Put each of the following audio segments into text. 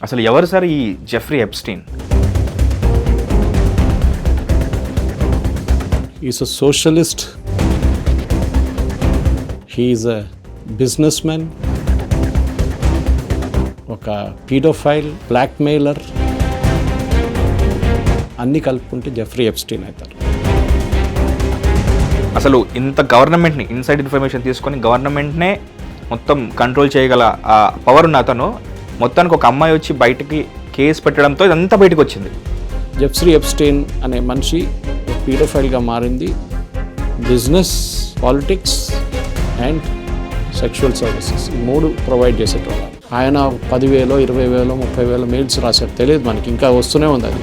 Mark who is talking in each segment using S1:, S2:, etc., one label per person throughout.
S1: అసలు ఎవరు సార్ ఈ Jeffrey Epstein?
S2: He's a socialist. He's a businessman. ఒక పీడోఫైల్, బ్లాక్మెయిలర్ అన్నీ కలుపుకుంటే జెఫ్రీ ఎప్స్టీన్ అవుతారు.
S1: అసలు ఇంత గవర్నమెంట్ని ఇన్సైడ్ ఇన్ఫర్మేషన్ తీసుకొని గవర్నమెంట్నే మొత్తం కంట్రోల్ చేయగల ఆ పవర్ ఉన్న అతను మొత్తానికి ఒక అమ్మాయి వచ్చి బయటికి కేసు పెట్టడంతో ఇదంతా బయటకు వచ్చింది.
S2: జెఫ్రీ ఎప్స్టీన్ అనే మనిషి పీడోఫైల్గా మారింది. Business, politics and sexual services ఈ మూడు ప్రొవైడ్ చేసేటోళ్ళు. ఆయన 10,000, 20,000, 30,000 మెయిల్స్ రాశారు. తెలియదు మనకి, ఇంకా వస్తూనే ఉంది అది.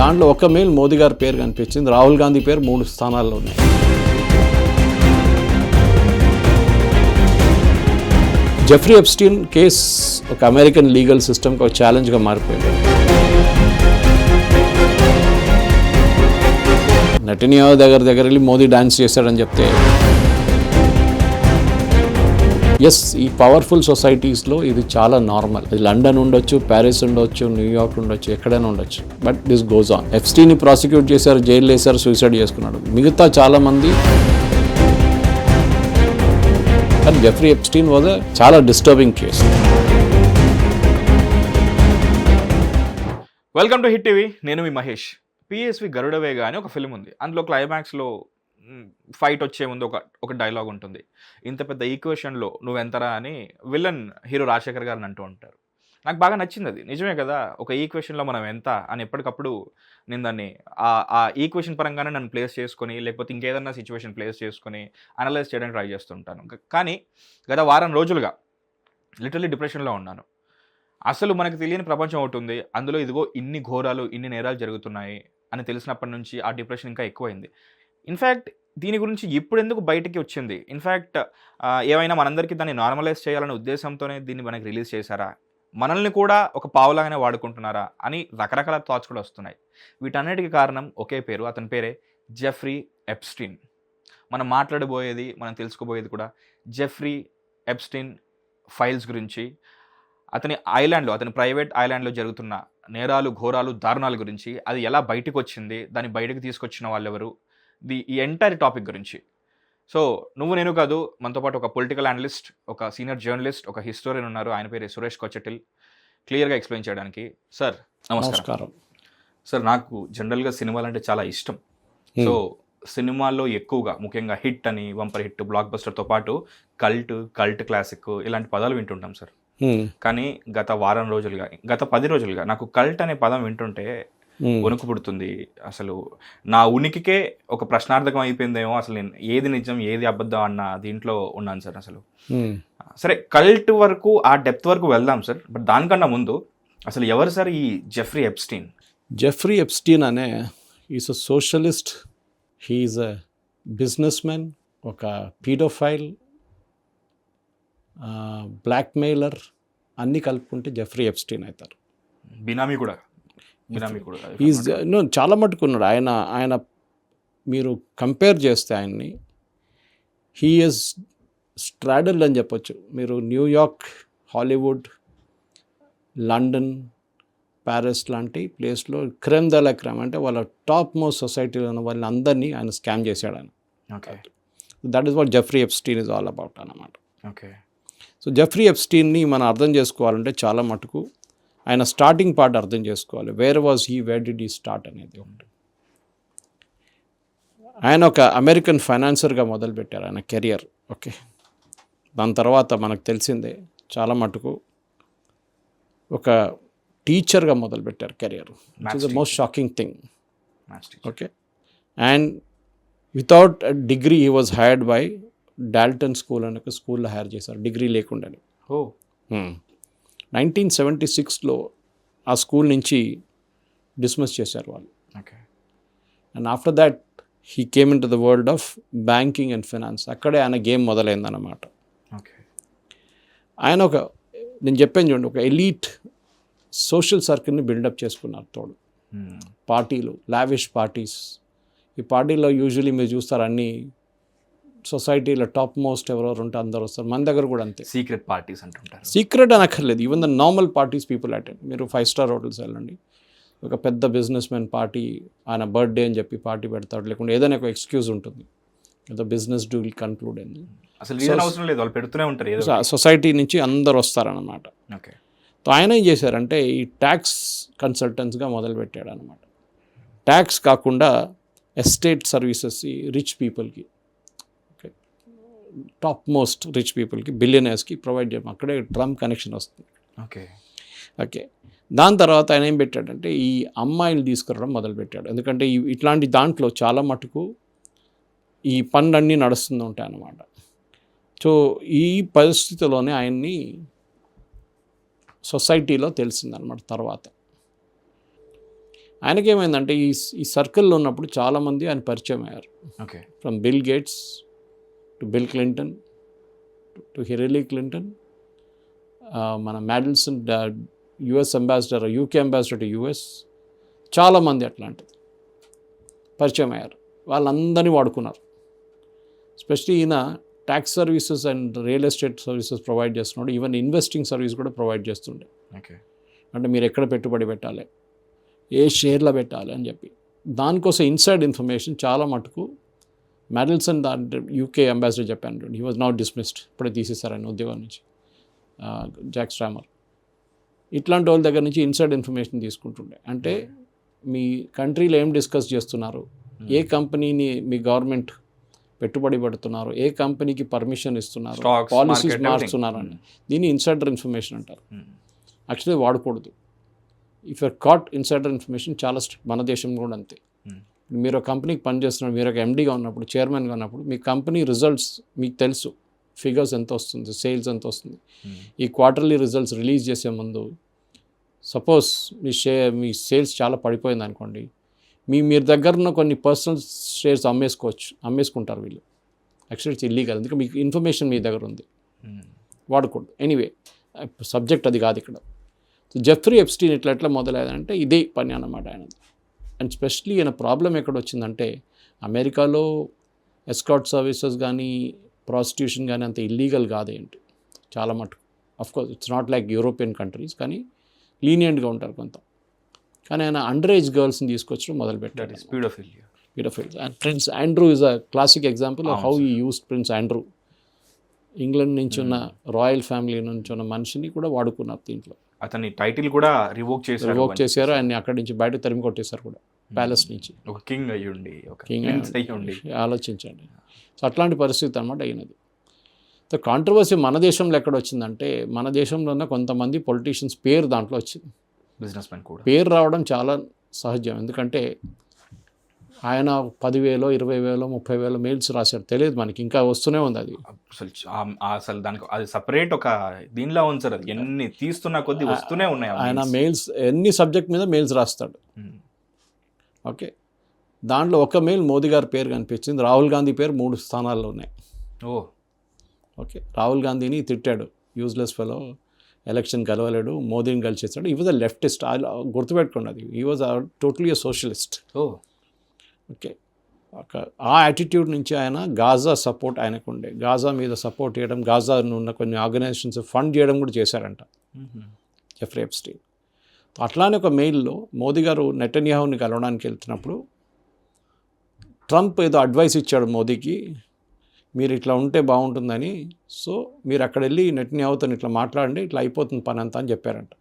S2: దాంట్లో ఒక మెయిల్ మోదీ గారి పేరు కనిపించింది, రాహుల్ గాంధీ పేరు 3 స్థానాల్లో ఉన్నాయి. జెఫ్రీ ఎప్స్టీన్ కేస్ ఒక అమెరికన్ లీగల్ సిస్టమ్కి ఒక ఛాలెంజ్గా మారిపోయింది. నెటన్యాహు దగ్గర వెళ్ళి మోదీ డాన్స్ చేశాడని చెప్తే, ఎస్, ఈ పవర్ఫుల్ సొసైటీస్లో ఇది చాలా నార్మల్. ఇది లండన్ ఉండొచ్చు, ప్యారిస్ ఉండొచ్చు, న్యూయార్క్ ఉండొచ్చు, ఎక్కడైనా ఉండొచ్చు. But this goes on. ఎప్స్టీన్ని ప్రాసిక్యూట్ చేశారు, జైలు వేశారు, సూసైడ్ చేసుకున్నాడు. మిగతా చాలామంది. బట్ జెఫ్రీ ఎప్స్టీన్ వాజ్ చాలా disturbing case.
S1: Welcome to hit TV. నేను మీ మహేష్. పిఎస్వి గరుడవేగ అని ఒక ఫిల్మ్ ఉంది. అందులో క్లైమాక్స్లో ఫైట్ వచ్చే ముందు ఒక డైలాగ్ ఉంటుంది. ఇంత పెద్ద ఈక్వేషన్లో నువ్వెంతరా అని విలన్ హీరో రాజశేఖర్ గారిని అంటూ ఉంటారు. నాకు బాగా నచ్చింది అది. నిజమే కదా, ఒక ఈక్వేషన్లో మనం ఎంత అని ఎప్పటికప్పుడు నేను దాన్ని ఆ ఈక్వేషన్ పరంగానే నన్ను ప్లేస్ చేసుకొని, లేకపోతే ఇంకేదన్నా సిచ్యువేషన్ ప్లేస్ చేసుకొని అనలైజ్ చేయడానికి ట్రై చేస్తుంటాను. కానీ గత వారం రోజులుగా లిటరల్లీ డిప్రెషన్లో ఉన్నాను. అసలు మనకు తెలియని ప్రపంచం ఒకటి ఉంది, అందులో ఇదిగో ఇన్ని ఘోరాలు, ఇన్ని నేరాలు జరుగుతున్నాయి అని తెలిసినప్పటి నుంచి ఆ డిప్రెషన్ ఇంకా ఎక్కువైంది. ఇన్ఫ్యాక్ట్ దీని గురించి ఇప్పుడు ఎందుకు బయటికి వచ్చింది? ఇన్ఫ్యాక్ట్ ఏమైనా మనందరికీ దాన్ని నార్మలైజ్ చేయాలనే ఉద్దేశంతోనే దీన్ని మనకి రిలీజ్ చేశారా? మనల్ని కూడా ఒక పావులాగానే వాడుకుంటున్నారా అని రకరకాల థాట్స్ కూడా వస్తున్నాయి. వీటన్నిటికీ కారణం ఒకే పేరు, అతని పేరే జెఫ్రీ ఎప్స్టీన్. మనం మాట్లాడబోయేది, మనం తెలుసుకోబోయేది కూడా జెఫ్రీ ఎప్స్టీన్ ఫైల్స్ గురించి, అతని ఐలాండ్లో, అతని ప్రైవేట్ ఐలాండ్లో జరుగుతున్న నేరాలు, ఘోరాలు, దారుణాల గురించి, అది ఎలా బయటకు వచ్చింది, దాన్ని బయటకు తీసుకొచ్చిన వాళ్ళెవరు, ఈ ఎంటైర్ టాపిక్ గురించి. సో నేను కాదు, మనతో పాటు ఒక పొలిటికల్ అనలిస్ట్, ఒక సీనియర్ జర్నలిస్ట్, ఒక హిస్టోరియన్ ఉన్నారు. ఆయన పేరు సురేష్ కొచ్చటిల్. క్లియర్గా ఎక్స్ప్లెయిన్ చేయడానికి. సార్ నమస్కారం. సార్, నాకు జనరల్గా సినిమాలు అంటే చాలా ఇష్టం. సో సినిమాల్లో ఎక్కువగా ముఖ్యంగా హిట్ అని, వంపర్ హిట్, బ్లాక్ బస్టర్తో పాటు కల్ట్ క్లాసిక్ ఇలాంటి పదాలు వింటుంటాం సార్. కానీ గత 10 రోజులుగా నాకు కల్ట్ అనే పదం వింటుంటే వణుకు పుడుతుంది. అసలు నా ఉనికికే ఒక ప్రశ్నార్థకం అయిపోయిందేమో. అసలు నేను ఏది నిజం, ఏది అబద్ధం అన్న దీంట్లో ఉన్నాను సార్. అసలు సరే, కల్ట్ వరకు, ఆ డెప్త్ వరకు వెళ్దాం సార్. బట్ దానికన్నా ముందు అసలు ఎవరు సార్ ఈ జెఫ్రీ ఎప్స్టీన్?
S2: జెఫ్రీ ఎప్స్టీన్ అనే is a socialist, he's a businessman, ఒక పీడోఫైల్, బ్లాక్మెయిలర్ అన్నీ కలుపుకుంటే జెఫ్రీ ఎప్స్టీన్ అవుతారు.
S1: బినామీ కూడా
S2: ఈజ్ చాలా మట్టుకున్నాడు ఆయన. మీరు కంపేర్ చేస్తే ఆయన్ని, హీ ఈజ్ స్ట్రాడల్ అని చెప్పొచ్చు. మీరు న్యూయార్క్, హాలీవుడ్, లండన్, ప్యారిస్ లాంటి ప్లేస్లో క్రెమ్ ద లా క్రెమ్ అంటే వాళ్ళ టాప్ మోస్ట్ సొసైటీలో ఉన్న వాళ్ళని అందరినీ ఆయన స్కామ్ చేశాడు ఆయన.
S1: Okay,
S2: that is what Jeffrey Epstein is all about అన్నమాట.
S1: ఓకే.
S2: సో జెఫ్రీ ఎప్స్టీన్ని మనం అర్థం చేసుకోవాలంటే చాలా మటుకు ఆయన స్టార్టింగ్ పార్ట్ అర్థం చేసుకోవాలి. Where was he, where did he start అనేది ఒకటి. ఆయన ఒక అమెరికన్ ఫైనాన్సర్గా మొదలుపెట్టారు ఆయన కెరియర్. ఓకే, దాని తర్వాత మనకు తెలిసిందే చాలా మటుకు ఒక టీచర్గా మొదలుపెట్టారు career, which is the most shocking thing. Okay, and without degree he was hired by Dalton school అనే ఒక స్కూల్లో హైర్ చేశారు, డిగ్రీ లేకుండానే. 1976లో ఆ స్కూల్ నుంచి డిస్మిస్ చేశారు వాళ్ళు. And after that he came in to the world of banking and finance. అక్కడే ఆయన గేమ్ మొదలైందన్నమాట. ఆయన నేను చెప్పాను చూడండి, ఒక ఎలీట్ సోషల్ సర్కిల్ని బిల్డప్ చేసుకున్నారు. తోడు పార్టీలు, లావిష్ పార్టీస్. ఈ పార్టీలో యూజువలీ మీరు చూస్తారు అన్నీ సొసైటీలో టాప్ మోస్ట్ ఎవరెవరు ఉంటే అందరు వస్తారు. మన దగ్గర కూడా అంతే.
S1: సీక్రెట్ పార్టీస్ అంటుంటారు.
S2: సీక్రెట్ అనక్కర్లేదు, even the normal parties people attend. మీరు 5-star హోటల్స్ వెళ్ళండి, ఒక పెద్ద బిజినెస్ మ్యాన్ పార్టీ, ఆయన బర్త్డే అని చెప్పి పార్టీ పెడతాడు, లేకుంటే ఏదైనా ఒక ఎక్స్క్యూజ్ ఉంటుంది, ఏదో బిజినెస్ డూ విల్ కన్క్లూడ్ అని.
S1: అసలు రీజన్ అవసరం లేదు, వాళ్ళు పెడుతూనే ఉంటారు ఏదో.
S2: సొసైటీ నుంచి అందరు వస్తారనమాట.
S1: ఓకే.
S2: సో ఆయన ఏం చేశారంటే ఈ ట్యాక్స్ కన్సల్టెంట్స్గా మొదలుపెట్టాడు అనమాట. ట్యాక్స్ కాకుండా ఎస్టేట్ సర్వీసెస్ రిచ్ పీపుల్కి, ఓకే, టాప్ మోస్ట్ రిచ్ పీపుల్కి, బిలియనర్స్కి ప్రొవైడ్ చేయడం. అక్కడే ట్రంప్ కనెక్షన్ వస్తుంది.
S1: ఓకే.
S2: ఓకే. దాని తర్వాత ఆయన ఏం పెట్టాడంటే ఈ అమ్మాయిలు తీసుకురావడం మొదలుపెట్టాడు. ఎందుకంటే ఇట్లాంటి దాంట్లో చాలా మటుకు ఈ పనులన్నీ నడుస్తూ ఉంటాయి అన్నమాట. సో ఈ పరిస్థితిలోనే ఆయన్ని సొసైటీలో తెలిసిందనమాట. తర్వాత ఆయనకేమైందంటే ఈ సర్కిల్లో ఉన్నప్పుడు చాలామంది ఆయన పరిచయం అయ్యారు.
S1: Okay.
S2: From Bill Gates to Bill Clinton to Hillary Clinton, మన Mandelson US ambassador, UK ambassador to US, చాలామంది అట్లాంటిది పరిచయం అయ్యారు. వాళ్ళందరినీ వాడుకున్నారు. ఎస్పెషలీ ఈయన tax services and real estate services provide చేస్తున్నాడు. ఈవెన్ ఇన్వెస్టింగ్ సర్వీస్ కూడా ప్రొవైడ్ చేస్తుండే.
S1: ఓకే.
S2: అంటే మీరు ఎక్కడ పెట్టుబడి పెట్టాలి, ఏ షేర్లో పెట్టాలి అని చెప్పి దానికోసం ఇన్సైడ్ ఇన్ఫర్మేషన్ చాలా మటుకు మ్యాడిల్సన్ యూకే అంబాసిడర్ చెప్పాను. హీ వాజ్ నాట్ డిస్మిస్డ్, ఇప్పుడే తీసేశారు ఆయన ఉద్యోగం నుంచి, జాక్ స్ట్రామర్. ఇట్లాంటి వాళ్ళ దగ్గర నుంచి ఇన్సైడ్ ఇన్ఫర్మేషన్ తీసుకుంటుండే. అంటే మీ కంట్రీలో ఏం డిస్కస్ చేస్తున్నారు, ఏ కంపెనీని మీ గవర్నమెంట్ పెట్టుబడి పెడుతున్నారు, ఏ కంపెనీకి పర్మిషన్ ఇస్తున్నారు, పాలసీస్ మార్చుతున్నారు అని, దీన్ని ఇన్సైడర్ ఇన్ఫర్మేషన్ అంటారు. యాక్చువల్లీ వాడకూడదు. If you're caught insider information చాలా స్ట్రిక్ట్. మన దేశం కూడా అంతే. మీరు ఒక కంపెనీకి పనిచేస్తున్నారు, మీరు ఒక ఎండీగా ఉన్నప్పుడు, చైర్మన్గా ఉన్నప్పుడు, మీ కంపెనీ రిజల్ట్స్ మీకు తెలుసు, ఫిగర్స్ ఎంత వస్తుంది, సేల్స్ ఎంత వస్తుంది. ఈ క్వార్టర్లీ రిజల్ట్స్ రిలీజ్ చేసే ముందు సపోజ్ మీ సేల్స్ చాలా పడిపోయింది అనుకోండి, మీరు దగ్గర ఉన్న కొన్ని పర్సనల్ షేర్స్ అమ్మేసుకుంటారు వీళ్ళు. యాక్చువల్లీ ఇట్స్ ఇల్లీగల్, ఎందుకంటే మీకు ఇన్ఫర్మేషన్ మీ దగ్గర ఉంది, వాడకూడదు. ఎనీవే సబ్జెక్ట్ అది కాదు ఇక్కడ. సో జెఫ్రీ ఎప్స్టీన్ ఎట్లా మొదలైందంటే ఇదే పని అన్నమాట ఆయనది. అండ్ స్పెషలీ ఈయన ప్రాబ్లం ఎక్కడ వచ్చిందంటే, అమెరికాలో ఎస్కార్ట్ సర్వీసెస్ కానీ ప్రాస్టిట్యూషన్ కానీ అంత ఇల్లీగల్ కాదేంటి చాలా మటుకు. Of course it's not like European countries, కానీ లీనియంట్గా ఉంటారు కొంత. కానీ ఆయన అండర్ ఏజ్ గర్ల్స్ని తీసుకొచ్చడం మొదలుపెట్టాడు. Paedophiles. And Prince Andrew is a classic example of how he used Prince Andrew. England నుంచి ఉన్న రాయల్ ఫ్యామిలీ నుంచి ఉన్న మనిషిని కూడా వాడుకున్నారు దీంట్లో.
S1: అతని టైటిల్ కూడా రివోక్
S2: చేశారు. ఆయన అక్కడి నుంచి బయట తరిమి కొట్టేశారు కూడా, ప్యాలెస్ నుంచి.
S1: ఒక కింగ్ అయ్యుండి,
S2: ఆలోచించండి. సో అట్లాంటి పరిస్థితి అనమాట అయినది. సో కాంట్రవర్సీ మన దేశంలో ఎక్కడ వచ్చిందంటే, మన దేశంలోనే కొంతమంది పొలిటీషియన్స్ పేరు దాంట్లో వచ్చింది.
S1: బిజినెస్ మ్యాన్ కూడా
S2: పేరు రావడం చాలా సహజం. ఎందుకంటే ఆయన 10,000, 20,000, 30,000 మెయిల్స్ రాశాడు. తెలియదు మనకి, ఇంకా వస్తూనే ఉంది అది.
S1: అసలు దానికి అది సపరేట్ ఒక దీనిలో ఉంచారు. అది ఎన్ని తీస్తున్నా కొద్దీ వస్తూనే ఉన్నాయి.
S2: ఆయన మెయిల్స్ ఎన్ని సబ్జెక్ట్ మీద మెయిల్స్ రాస్తాడు. ఓకే. దాంట్లో ఒక మెయిల్ మోదీ గారి పేరు కనిపించింది, రాహుల్ గాంధీ పేరు 3 స్థానాల్లో ఉన్నాయి. ఓకే. రాహుల్ గాంధీని తిట్టాడు, యూజ్లెస్ ఫెలో, ఎలక్షన్ గెలవలేడు, మోదీని గెలిచేస్తాడు. ఈ వాజ్ అ లెఫ్టిస్ట్, గుర్తుపెట్టుకోండి. అది ఈ was totally a socialist. Okay. ఆ యాటిట్యూడ్ నుంచి ఆయన గాజా సపోర్ట్ ఆయనకు ఉండే, గాజా మీద సపోర్ట్ చేయడం, గాజా ఉన్న కొన్ని ఆర్గనైజేషన్స్ ఫండ్ చేయడం కూడా చేశారంట జెఫ్రీ ఎప్స్టీన్. అట్లానే ఒక మెయిల్లో మోదీ గారు నెతన్యాహుని కలవడానికి వెళ్తున్నప్పుడు ట్రంప్ ఏదో అడ్వైస్ ఇచ్చాడు మోదీకి, మీరు ఇట్లా ఉంటే బాగుంటుందని, సో మీరు అక్కడ వెళ్ళి నెతన్యాహుతో ఇట్లా మాట్లాడండి, ఇట్లా అయిపోతుంది పని అంతా అని చెప్పారంట.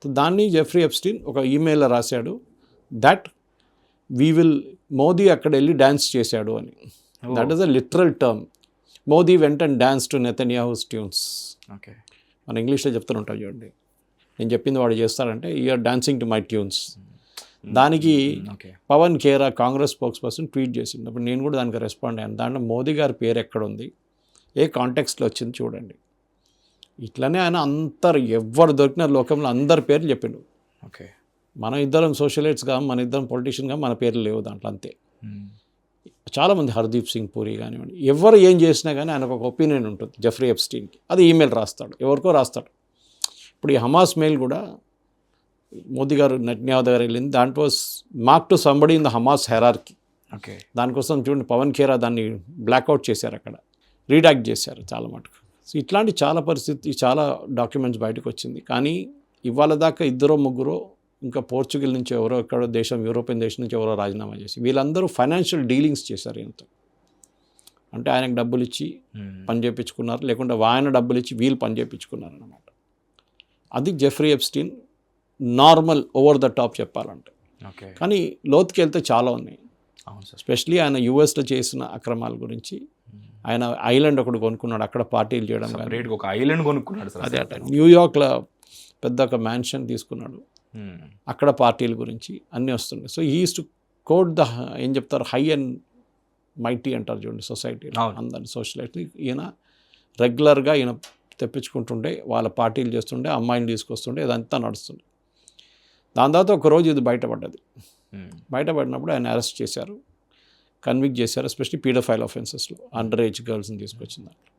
S2: సో దాన్ని జెఫ్రీ ఎప్స్టీన్ ఒక ఈమెయిల్లో రాశాడు, దట్ మోదీ అక్కడ వెళ్ళి డ్యాన్స్ చేశాడు అని. That is a literal term. Modi went and dance to Netanyahu's tunes.
S1: Okay.
S2: మన ఇంగ్లీష్లో చెప్తూనే ఉంటాం చూడండి, నేను చెప్పింది వాడు చేస్తారంటే, you're dancing to my tunes. దానికి Pavan Khera Congress spokesperson tweet చేసింది. అప్పుడు నేను కూడా దానికి రెస్పాండ్ అయ్యాను. దాంట్లో మోదీ గారి పేరు ఎక్కడుంది, ఏ కాంటెక్స్ట్లో వచ్చింది చూడండి. ఇట్లనే ఆయన ఎవరు దొరికిన లోకంలో అందరి పేర్లు చెప్పిండు.
S1: ఓకే.
S2: మన ఇద్దరం సోషలిస్ట్గా, మన ఇద్దరం పొలిటీషియన్గా మన పేర్లు లేవు దాంట్లో, అంతే. చాలామంది హర్దీప్ సింగ్ పూరి కానివ్వండి, ఎవరు ఏం చేసినా కానీ ఆయనకు ఒక ఒపీనియన్ ఉంటుంది జెఫ్రీ ఎప్స్టీన్కి. అది ఈమెయిల్ రాస్తాడు, ఎవరికో రాస్తాడు. ఇప్పుడు ఈ హమాస్ మెయిల్ కూడా మోదీ గారు నెతన్యాహు దగ్గర వెళ్ళింది, దాంట్లో mark to somebody in the Hamas hierarchy.
S1: Okay.
S2: దానికోసం చూడండి పవన్ ఖేరా దాన్ని బ్లాక్అవుట్ చేశారు, అక్కడ రీడాక్ట్ చేశారు చాలా మటుకు. సో ఇట్లాంటి చాలా పరిస్థితి, చాలా డాక్యుమెంట్స్ బయటకు వచ్చింది. కానీ ఇవాళ దాకా ఇద్దరో ముగ్గురో, ఇంకా పోర్చుగల్ నుంచి ఎవరో, ఎక్కడో దేశం, యూరోపియన్ దేశం నుంచి ఎవరో రాజీనామా చేసి, వీళ్ళందరూ ఫైనాన్షియల్ డీలింగ్స్ చేశారు ఈయనతో. అంటే ఆయనకు డబ్బులు ఇచ్చి పని చేయించుకున్నారు, లేకుంటే ఆయన డబ్బులు ఇచ్చి వీళ్ళు పని చేయించుకున్నారు అన్నమాట. అది Jeffrey Epstein normal over the top చెప్పాలంటే.
S1: ఓకే.
S2: కానీ లోతుకి వెళ్తే చాలా ఉన్నాయి.
S1: అవును సార్.
S2: ఎస్పెషలీ ఆయన యూఎస్లో చేసిన అక్రమాల గురించి. ఆయన ఐలాండ్ ఒకటి కొనుక్కున్నాడు, అక్కడ పార్టీలు చేయడం.
S1: రేట్ ఒక ఐలాండ్ కొనుక్కున్నాడు సార్.
S2: అదే అట న్యూయార్క్లో పెద్ద ఒక మ్యాన్షన్ తీసుకున్నాడు, అక్కడ పార్టీల గురించి అన్నీ వస్తున్నాయి. So is to coat the ఏం చెప్తారు, హై అండ్ మైటీ అంటారు చూడండి సొసైటీలో అందరిని సోషలైట్. ఈయన రెగ్యులర్గా ఈయన తెప్పించుకుంటుండే, వాళ్ళ పార్టీలు చేస్తుండే, అమ్మాయిని తీసుకొస్తుండే, ఇదంతా నడుస్తుండే. దాని తర్వాత ఒకరోజు ఇది బయటపడ్డది. బయటపడినప్పుడు ఆయన అరెస్ట్ చేశారు, కన్విక్ట్ చేశారు, ఎస్పెషల్లీ పీడోఫైల్ ఆఫెన్సెస్లో అండర్ ఏజ్ గర్ల్స్ని తీసుకొచ్చిన దాంట్లో.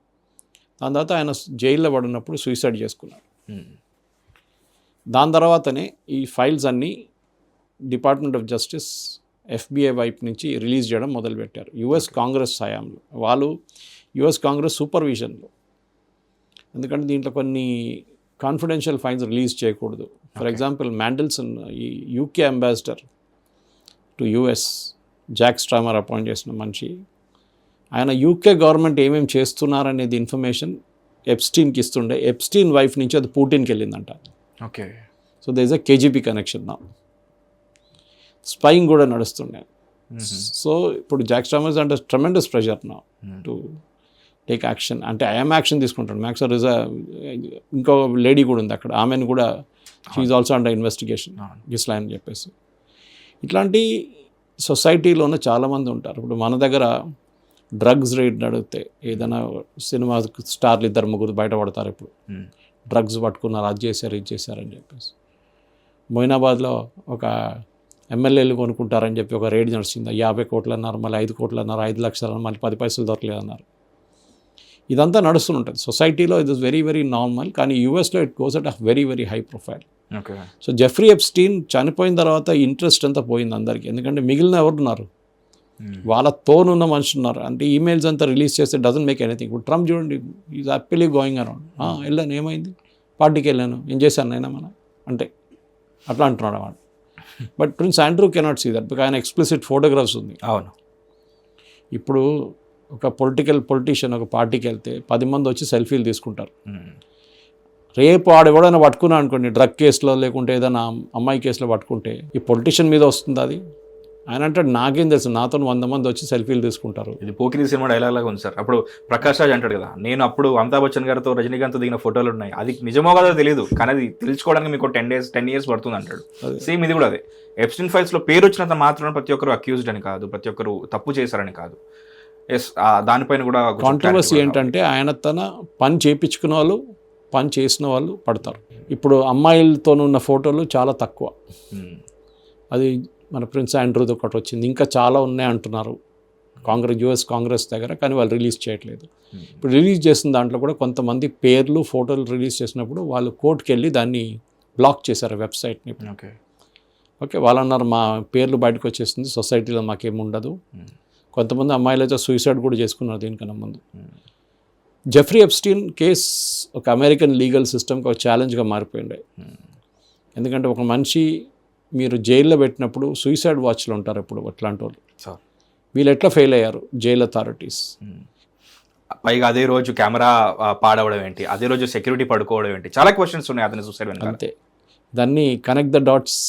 S2: దాని తర్వాత ఆయన జైల్లో పడినప్పుడు సూసైడ్ చేసుకున్నాడు. దాని తర్వాతనే ఈ ఫైల్స్ అన్నీ డిపార్ట్మెంట్ ఆఫ్ జస్టిస్, ఎఫ్బిఐ వైపు నుంచి రిలీజ్ చేయడం మొదలుపెట్టారు. యుఎస్ కాంగ్రెస్ హయాంలో, వాళ్ళు యుఎస్ కాంగ్రెస్ సూపర్విజన్లో. ఎందుకంటే దీంట్లో కొన్ని కాన్ఫిడెన్షియల్ ఫైల్స్ రిలీజ్ చేయకూడదు. ఫర్ ఎగ్జాంపుల్ మ్యాండెల్సన్, ఈ యూకే అంబాసిడర్ టు యుఎస్, జాక్ స్ట్రామర్ అపాయింట్ చేసిన మనిషి, ఆయన యూకే గవర్నమెంట్ ఏమేమి చేస్తున్నారనేది ఇన్ఫర్మేషన్ ఎప్స్టీన్కి ఇస్తుండే. ఎప్స్టీన్ వైఫ్ నుంచి అది పుటిన్కి వెళ్ళిందంట.
S1: Okay.
S2: So they is a KGB connection నా. స్పైయింగ్ కూడా నడుస్తుండే. సో ఇప్పుడు జాక్ స్ట్రామర్ అంటే ట్రెమెండస్ ప్రెషర్ నా టు టేక్ యాక్షన్. అంటే ఐఎమ్ యాక్షన్ తీసుకుంటాడు. మ్యాక్సర్ ఇంకో లేడీ కూడా ఉంది అక్కడ, ఆమెను కూడా షీఈ్ ఆల్సో అండర్ ఇన్వెస్టిగేషన్ గిస్లా అని చెప్పేసి. ఇట్లాంటి సొసైటీలోనే చాలామంది ఉంటారు. ఇప్పుడు మన దగ్గర డ్రగ్స్ రేట్ నడిగితే ఏదైనా సినిమా స్టార్లు ఇద్దరు ముగ్గురు బయటపడతారు. ఇప్పుడు డ్రగ్స్ పట్టుకున్నారు, అది చేశారు, ఇది చేశారని చెప్పేసి. మొయినాబాద్లో ఒక ఎమ్మెల్యేలు కొనుక్కుంటారని చెప్పి ఒక రేట్ నడిచింది. 50 కోట్లు అన్నారు, మళ్ళీ 5 కోట్లు అన్నారు, 5 లక్షలు అన్నారు, మళ్ళీ 10 పైసలు దొరకలేదన్నారు. ఇదంతా నడుస్తుంటుంది సొసైటీలో. ఇది ఇస్ వెరీ వెరీ నార్మల్. కానీ యూఎస్లో it goes at a very very high profile.
S1: Okay.
S2: So Jeffrey Epstein చనిపోయిన తర్వాత ఇంట్రెస్ట్ అంతా పోయింది అందరికీ. ఎందుకంటే మిగిలిన ఎవరున్నారు, వాళ్ళతోనున్న మనుషులు ఉన్నారు. అంటే ఈమెయిల్స్ అంతా రిలీజ్ చేస్తే డజంట్ మేక్ ఎనీథింగ్. ఇప్పుడు ట్రంప్ చూడండి, ఈజ్ హ్యాపీలీ గోయింగ్ అరౌండ్. వెళ్ళాను, ఏమైంది, పార్టీకి వెళ్ళాను, ఏం చేశాను అయినా మన అంటే అట్లా అంటున్నాడు వాడు. But Prince Andrew cannot see that, because ఆయన ఎక్స్ప్లిసిట్ ఫోటోగ్రాఫ్స్ ఉంది.
S1: అవును.
S2: ఇప్పుడు ఒక పొలిటీషియన్ ఒక పార్టీకి వెళ్తే 10 మంది వచ్చి సెల్ఫీలు తీసుకుంటారు. రేపు వాడు ఎవడైనా పట్టుకున్నా అనుకోండి, డ్రగ్ కేసులో లేకుంటే ఏదైనా అమ్మాయి కేసులో పట్టుకుంటే ఈ పొలిటీషియన్ మీద వస్తుంది అది. ఆయన అంటాడు, నాకేం తెలుసు, నాతో 100 మంది వచ్చి సెల్ఫీలు తీసుకుంటారు.
S1: ఇది పోకిరి సినిమా డైలాగ్ లాగా ఉంది సార్. అప్పుడు ప్రకాష్ రాజ్ అంటాడు కదా, నేను అప్పుడు అమితాబ్ బచ్చన్ గారితో రజనీకాంత్ దిగిన ఫోటోలు ఉన్నాయి, అది నిజమో కాదో తెలియదు, కానీ అది తెలుసుకోవడానికి మీకు 10 years పడుతుంది అంటాడు. సేమ్ ఇది కూడా అదే. ఎప్స్టీన్ ఫైల్స్లో పేరు వచ్చినంత మాత్రం ప్రతి ఒక్కరు అక్యూజ్డ్ అని కాదు, ప్రతి ఒక్కరు తప్పు చేశారని కాదు. దానిపైన కూడా
S2: కాంట్రవర్సీ ఏంటంటే ఆయన తన పని చేయించుకున్న వాళ్ళు, పని చేసిన వాళ్ళు పడతారు. ఇప్పుడు అమ్మాయిలతో ఉన్న ఫోటోలు చాలా తక్కువ. అది మన ప్రిన్స్ ఆండ్రూది ఒకటి వచ్చింది, ఇంకా చాలా ఉన్నాయి అంటున్నారు యుఎస్ కాంగ్రెస్ దగ్గర, కానీ వాళ్ళు రిలీజ్ చేయట్లేదు. ఇప్పుడు రిలీజ్ చేసిన దాంట్లో కూడా కొంతమంది పేర్లు, ఫోటోలు రిలీజ్ చేసినప్పుడు వాళ్ళు కోర్టుకి వెళ్ళి దాన్ని బ్లాక్ చేశారు వెబ్సైట్ని. ఓకే, వాళ్ళు అన్నారు మా పేర్లు బయటకు వచ్చేసింది, సొసైటీలో మాకేముండదు. కొంతమంది అమ్మాయిలు అయితే సూసైడ్ కూడా చేసుకున్నారు దీనికన్నా ముందు. జెఫ్రీ ఎప్స్టీన్ కేస్ ఒక అమెరికన్ లీగల్ సిస్టమ్కి ఒక ఛాలెంజ్గా మారిపోయింది. ఎందుకంటే ఒక మనిషి మీరు జైల్లో పెట్టినప్పుడు సూసైడ్ వాచ్లు ఉంటారు ఇప్పుడు అట్లాంటి వాళ్ళు. వీళ్ళు ఎట్లా ఫెయిల్ అయ్యారు జైల్ అథారిటీస్.
S1: పైగా అదే రోజు కెమెరా పాడవడం ఏంటి, అదే రోజు సెక్యూరిటీ పడుకోవడం ఏంటి, చాలా క్వశ్చన్స్ ఉన్నాయి అతని సూసైడ్ వెనక. అంతే,
S2: దాన్ని కనెక్ట్ ద డాట్స్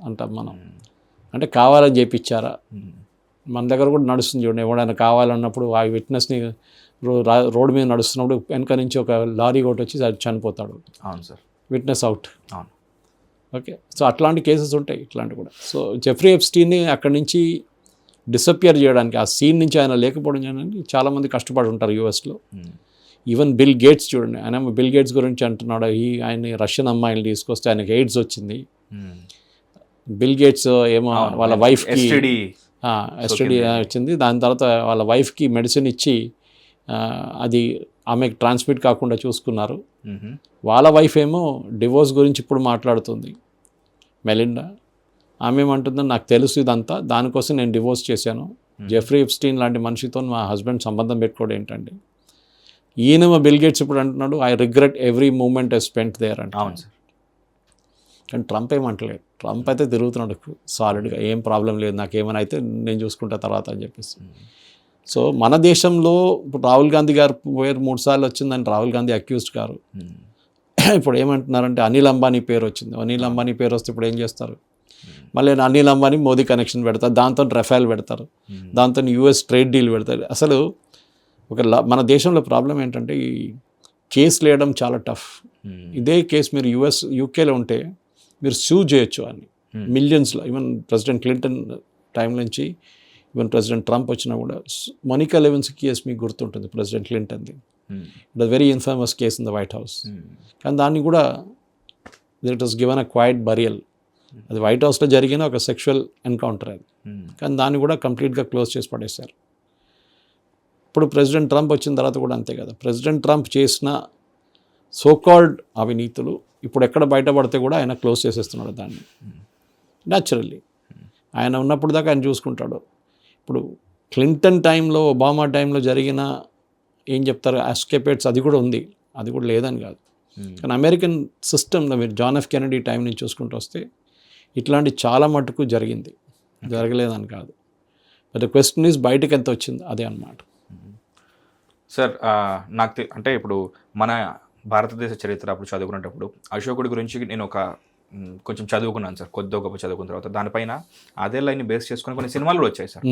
S2: అంటాం మనం. అంటే కావాలని చేపించారా, మన దగ్గర కూడా నడుస్తుంది చూడండి. ఎవడైనా కావాలన్నప్పుడు ఆ విట్నెస్ని రోడ్డు మీద నడుస్తున్నప్పుడు వెనక నుంచి ఒక లారీ కొట్టి వచ్చి చనిపోతాడు.
S1: అవును సార్,
S2: విట్నెస్ అవుట్.
S1: అవును.
S2: ఓకే, సో అట్లాంటి కేసెస్ ఉంటాయి ఇట్లాంటి కూడా. సో జెఫ్రీ ఎప్స్టీన్ని అక్కడి నుంచి డిసపియర్ చేయడానికి, ఆ సీన్ నుంచి ఆయన లేకపోవడం చేయడానికి చాలామంది కష్టపడి ఉంటారు యూఎస్లో. ఈవెన్ బిల్ గేట్స్ చూడండి, ఆయన బిల్ గేట్స్ గురించి అంటున్నాడు, ఆయన రష్యన్ అమ్మాయిలు తీసుకొస్తే ఆయనకి ఎయిడ్స్ వచ్చింది. బిల్ గేట్స్ ఏమో వాళ్ళ వైఫ్కి ఎస్టీడీ వచ్చింది. దాని తర్వాత వాళ్ళ వైఫ్కి మెడిసిన్ ఇచ్చి అది ఆమెకు ట్రాన్స్మిట్ కాకుండా చూసుకున్నారు. వాళ్ళ వైఫ్ ఏమో డివోర్స్ గురించి ఇప్పుడు మాట్లాడుతుంది, మెలిండా. ఆమె ఏమంటుందని, నాకు తెలుసు ఇదంతా, దానికోసం నేను డివోర్స్ చేశాను, జెఫ్రీ ఎప్స్టీన్ లాంటి మనిషితో మా హస్బెండ్ సంబంధం పెట్టుకోవడం ఏంటండి? ఈయన మా బిల్ గేట్స్ ఇప్పుడు అంటున్నాడు, I regret every moment I spent there అంటే.
S1: అవును సార్.
S2: కానీ ట్రంప్ ఏమంటలేడు. ట్రంప్ అయితే తిరుగుతున్నాడు సాలిడ్గా, ఏం ప్రాబ్లం లేదు, నాకేమైనా అయితే నేను చూసుకుంటా తర్వాత అని చెప్పేసి. సో మన దేశంలో ఇప్పుడు రాహుల్ గాంధీ గారు పోయారు, 3 సార్లు వచ్చిందని రాహుల్ గాంధీ అక్యూజ్డ్ గారు. ఇప్పుడు ఏమంటున్నారంటే అనిల్ అంబానీ పేరు వచ్చింది. అనిల్ అంబానీ పేరు వస్తే ఇప్పుడు ఏం చేస్తారు? మళ్ళీ అనిల్ అంబానీ మోదీ కనెక్షన్ పెడతారు, దాంతో రఫేల్ పెడతారు, దాంతో యూఎస్ ట్రేడ్ డీల్ పెడతారు. అసలు మన దేశంలో ప్రాబ్లం ఏంటంటే ఈ కేసులు వేయడం చాలా టఫ్. ఇదే కేసు మీరు యూకేలో ఉంటే మీరు సూ చేయొచ్చు అని మిలియన్స్లో. ఈవెన్ ప్రెసిడెంట్ క్లింటన్ టైం నుంచి ఈవెన్ ప్రెసిడెంట్ ట్రంప్ వచ్చినా కూడా మోనికా లెవిన్స్కీ కేసు మీకు గుర్తుంటుంది, ప్రెసిడెంట్ క్లింటన్ది. It very infamous case in the White House. కానీ దాన్ని కూడా it was given a quiet burial. అది వైట్ హౌస్లో జరిగిన ఒక సెక్షువల్ ఎన్కౌంటర్ అది. కానీ దాన్ని కూడా కంప్లీట్గా క్లోజ్ చేసి పడేశారు. ఇప్పుడు ప్రెసిడెంట్ ట్రంప్ వచ్చిన తర్వాత కూడా అంతే కదా. ప్రెసిడెంట్ ట్రంప్ చేసిన సోకాల్డ్ అవినీతులు ఇప్పుడు ఎక్కడ బయటపడితే కూడా ఆయన క్లోజ్ చేసేస్తున్నాడు దాన్ని. న్యాచురల్లీ ఆయన ఉన్నప్పుడు దాకా ఆయన చూసుకుంటాడు. ఇప్పుడు క్లింటన్ టైంలో, ఒబామా టైంలో జరిగిన ఏం చెప్తారు ఎస్కేపేట్స్, అది కూడా ఉంది, అది కూడా లేదని కాదు. కానీ అమెరికన్ సిస్టంలో మీరు జాన్ ఎఫ్ కెనడీ టైం నుంచి చూసుకుంటూ వస్తే ఇట్లాంటి చాలా మటుకు జరిగింది, జరగలేదని కాదు. బట్ ద క్వశ్చన్ ఈజ్ బయటకు ఎంత వచ్చింది అదే అన్నమాట.
S1: సార్ నాకు అంటే ఇప్పుడు మన భారతదేశ చరిత్ర అప్పుడు చదువుకునేటప్పుడు అశోకుడి గురించి నేను కొంచెం చదువుకున్నాను సార్, కొద్దిగా గొప్ప చదువుకున్న తర్వాత. దానిపైన అదే లైన్ని బేస్ చేసుకుని కొన్ని సినిమాలు కూడా వచ్చాయి సార్.